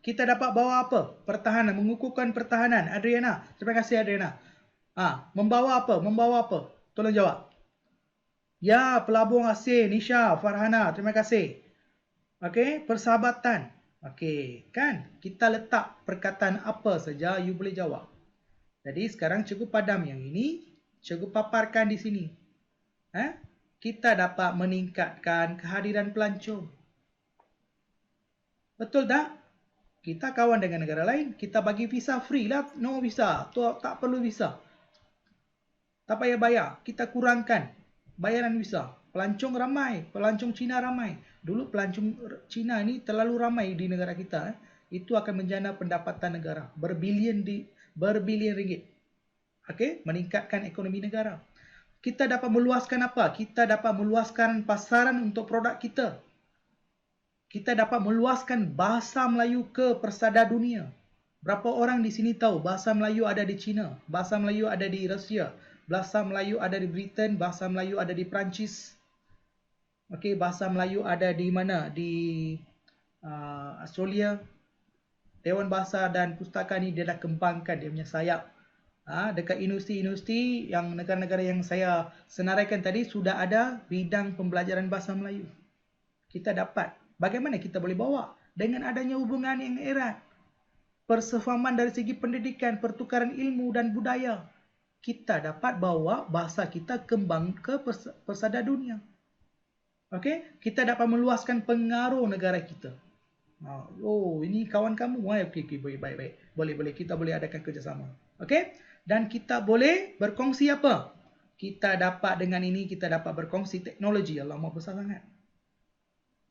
Kita dapat bawa apa? Pertahanan, mengukuhkan pertahanan. Adriana. Terima kasih Adriana. Membawa apa? Membawa apa? Tolong jawab. Ya, pelabur asing. Nisha, Farhana. Terima kasih. Okey, persahabatan. Okey, kan? Kita letak perkataan apa saja, you boleh jawab. Jadi sekarang cikgu padam yang ini, cikgu paparkan di sini. Kita dapat meningkatkan kehadiran pelancong. Betul tak? Kita kawan dengan negara lain, kita bagi visa free lah, no visa, tak perlu visa. Tak payah bayar, kita kurangkan bayaran visa. Pelancong ramai, pelancong Cina ramai. Dulu pelancong Cina ni terlalu ramai di negara kita. Itu akan menjana pendapatan negara berbilion ringgit. Okey, meningkatkan ekonomi negara. Kita dapat meluaskan apa? Kita dapat meluaskan pasaran untuk produk kita. Kita dapat meluaskan bahasa Melayu ke persada dunia. Berapa orang di sini tahu bahasa Melayu ada di China, bahasa Melayu ada di Rusia, bahasa Melayu ada di Britain, bahasa Melayu ada di Perancis. Okey, bahasa Melayu ada di mana? Di Australia. Dewan Bahasa dan Pustaka ni dia dah kembangkan dia punya sayap. Dekat universiti-universiti yang negara-negara yang saya senaraikan tadi sudah ada bidang pembelajaran bahasa Melayu. Kita dapat. Bagaimana kita boleh bawa? Dengan adanya hubungan yang erat. Persefahaman dari segi pendidikan, pertukaran ilmu dan budaya. Kita dapat bawa bahasa kita kembang ke persada dunia. Okey? Kita dapat meluaskan pengaruh negara kita. Ini kawan kamu. Okey, baik. Boleh. Kita boleh adakan kerjasama. Okey? Dan kita boleh berkongsi apa? Kita dapat dengan ini, kita dapat berkongsi teknologi. Allah besar sangat.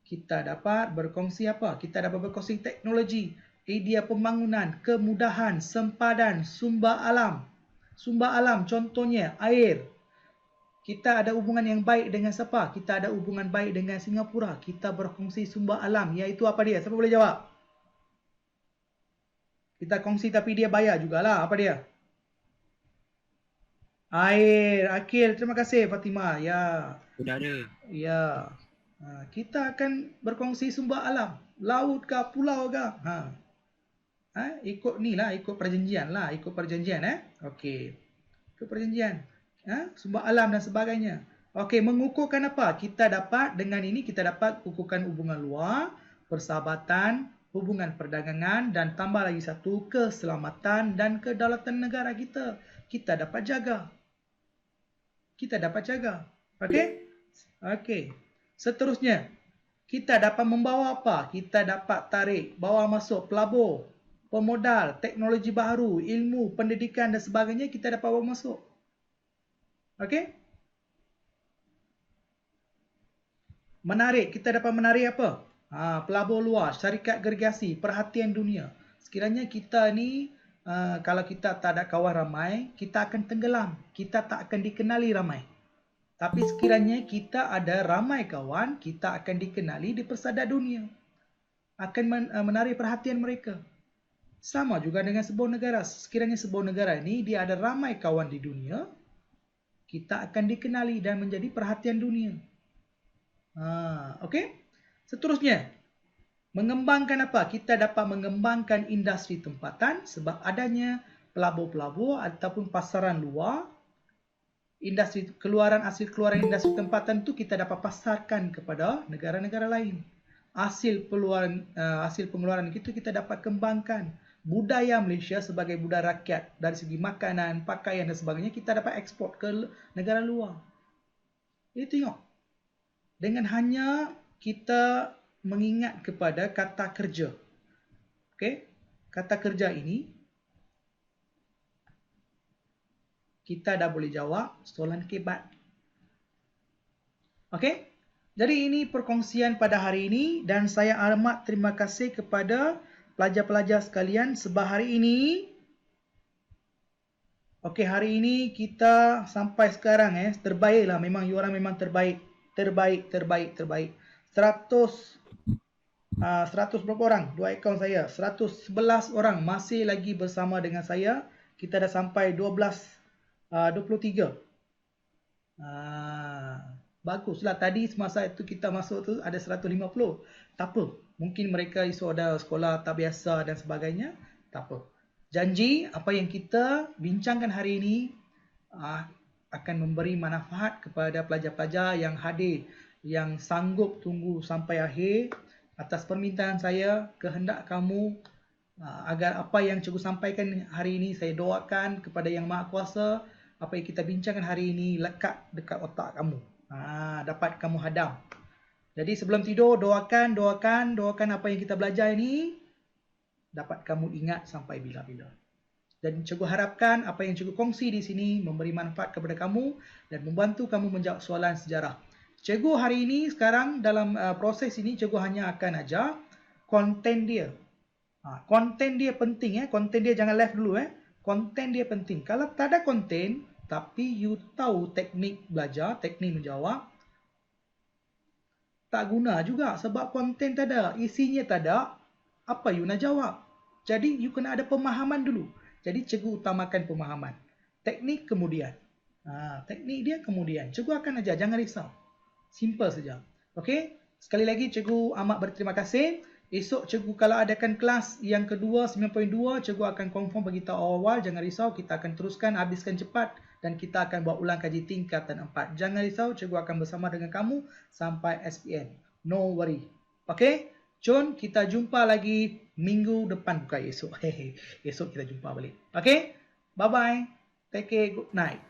Kita dapat berkongsi apa? Kita dapat berkongsi teknologi, idea pembangunan, kemudahan, sempadan, sumber alam. Sumber alam contohnya air. Kita ada hubungan yang baik dengan siapa? Kita ada hubungan baik dengan Singapura. Kita berkongsi sumber alam, iaitu apa dia? Siapa boleh jawab? Kita kongsi tapi dia bayar jugalah. Apa dia? Air. Akil, terima kasih Fatimah. Ya. Udara. Ya. Kita akan berkongsi sumber alam. Laut ke, pulau ke. Ikut ni lah, ikut perjanjian lah. Okey. Ikut perjanjian. Sumber alam dan sebagainya. Okey, mengukuhkan apa? Kita dapat, dengan ini kita dapat kukuhkan hubungan luar, persahabatan, hubungan perdagangan, dan tambah lagi satu, keselamatan dan kedaulatan negara kita. Kita dapat jaga. Okey. Seterusnya, kita dapat membawa apa? Kita dapat tarik, bawa masuk pelabur, pemodal, teknologi baru, ilmu, pendidikan dan sebagainya kita dapat bawa masuk. Okey? Menarik, kita dapat menarik apa? Pelabur luar, syarikat gergasi, perhatian dunia. Sekiranya kita ni, kalau kita tak ada kawan ramai, kita akan tenggelam. Kita tak akan dikenali ramai. Tapi sekiranya kita ada ramai kawan, kita akan dikenali di persada dunia. Akan menarik perhatian mereka. Sama juga dengan sebuah negara. Sekiranya sebuah negara ini dia ada ramai kawan di dunia, kita akan dikenali dan menjadi perhatian dunia. Okey? Seterusnya, mengembangkan apa? Kita dapat mengembangkan industri tempatan sebab adanya pelabur-pelabur ataupun pasaran luar. Hasil keluaran industri tempatan itu kita dapat pasarkan kepada negara-negara lain. Hasil pengeluaran itu kita dapat kembangkan. Budaya Malaysia sebagai budaya rakyat dari segi makanan, pakaian dan sebagainya kita dapat ekspor ke negara luar. Tengok. dengan hanya kita mengingat kepada kata kerja. Okey, kata kerja ini kita dah boleh jawab soalan kebat. Okey, jadi ini perkongsian pada hari ini dan saya amat terima kasih kepada pelajar-pelajar sekalian sebab hari ini, okey, hari ini kita sampai sekarang terbaiklah, memang you orang memang terbaik. 100 berapa orang? Dua akaun saya. 111 orang masih lagi bersama dengan saya. Kita dah sampai 23. Baguslah. Tadi semasa itu kita masuk tu ada 150. Tak apa. Mungkin mereka isu ada sekolah tak biasa dan sebagainya. Tak apa. Janji apa yang kita bincangkan hari ini akan memberi manfaat kepada pelajar-pelajar yang hadir, yang sanggup tunggu sampai akhir. Atas permintaan saya, kehendak kamu, agar apa yang cikgu sampaikan hari ini, saya doakan kepada Yang Maha Kuasa, apa yang kita bincangkan hari ini lekat dekat otak kamu, dapat kamu hadam. Jadi sebelum tidur, doakan apa yang kita belajar ini dapat kamu ingat sampai bila-bila. Dan cikgu harapkan apa yang cikgu kongsi di sini memberi manfaat kepada kamu dan membantu kamu menjawab soalan sejarah. Cikgu hari ini sekarang dalam proses ini cikgu hanya akan ajar konten dia. Konten dia penting konten dia jangan left dulu Konten dia penting. Kalau tak ada konten tapi you tahu teknik belajar, teknik menjawab, tak guna juga sebab konten tak ada, isinya tak ada, apa you nak jawab? Jadi you kena ada pemahaman dulu. Jadi cikgu utamakan pemahaman. Teknik kemudian. Teknik dia kemudian. Cikgu akan ajar, jangan risau. Simple saja. Okey, sekali lagi cikgu amat berterima kasih. Esok cikgu kalau adakan kelas yang kedua 9.2, cikgu akan confirm bagi tahu awal, jangan risau, kita akan teruskan, habiskan cepat dan kita akan buat ulang kaji tingkatan 4. Jangan risau, cikgu akan bersama dengan kamu sampai SPM. No worry. Okey, jom kita jumpa lagi minggu depan, bukan esok. Esok kita jumpa balik. Okey, bye bye. Take care, good night.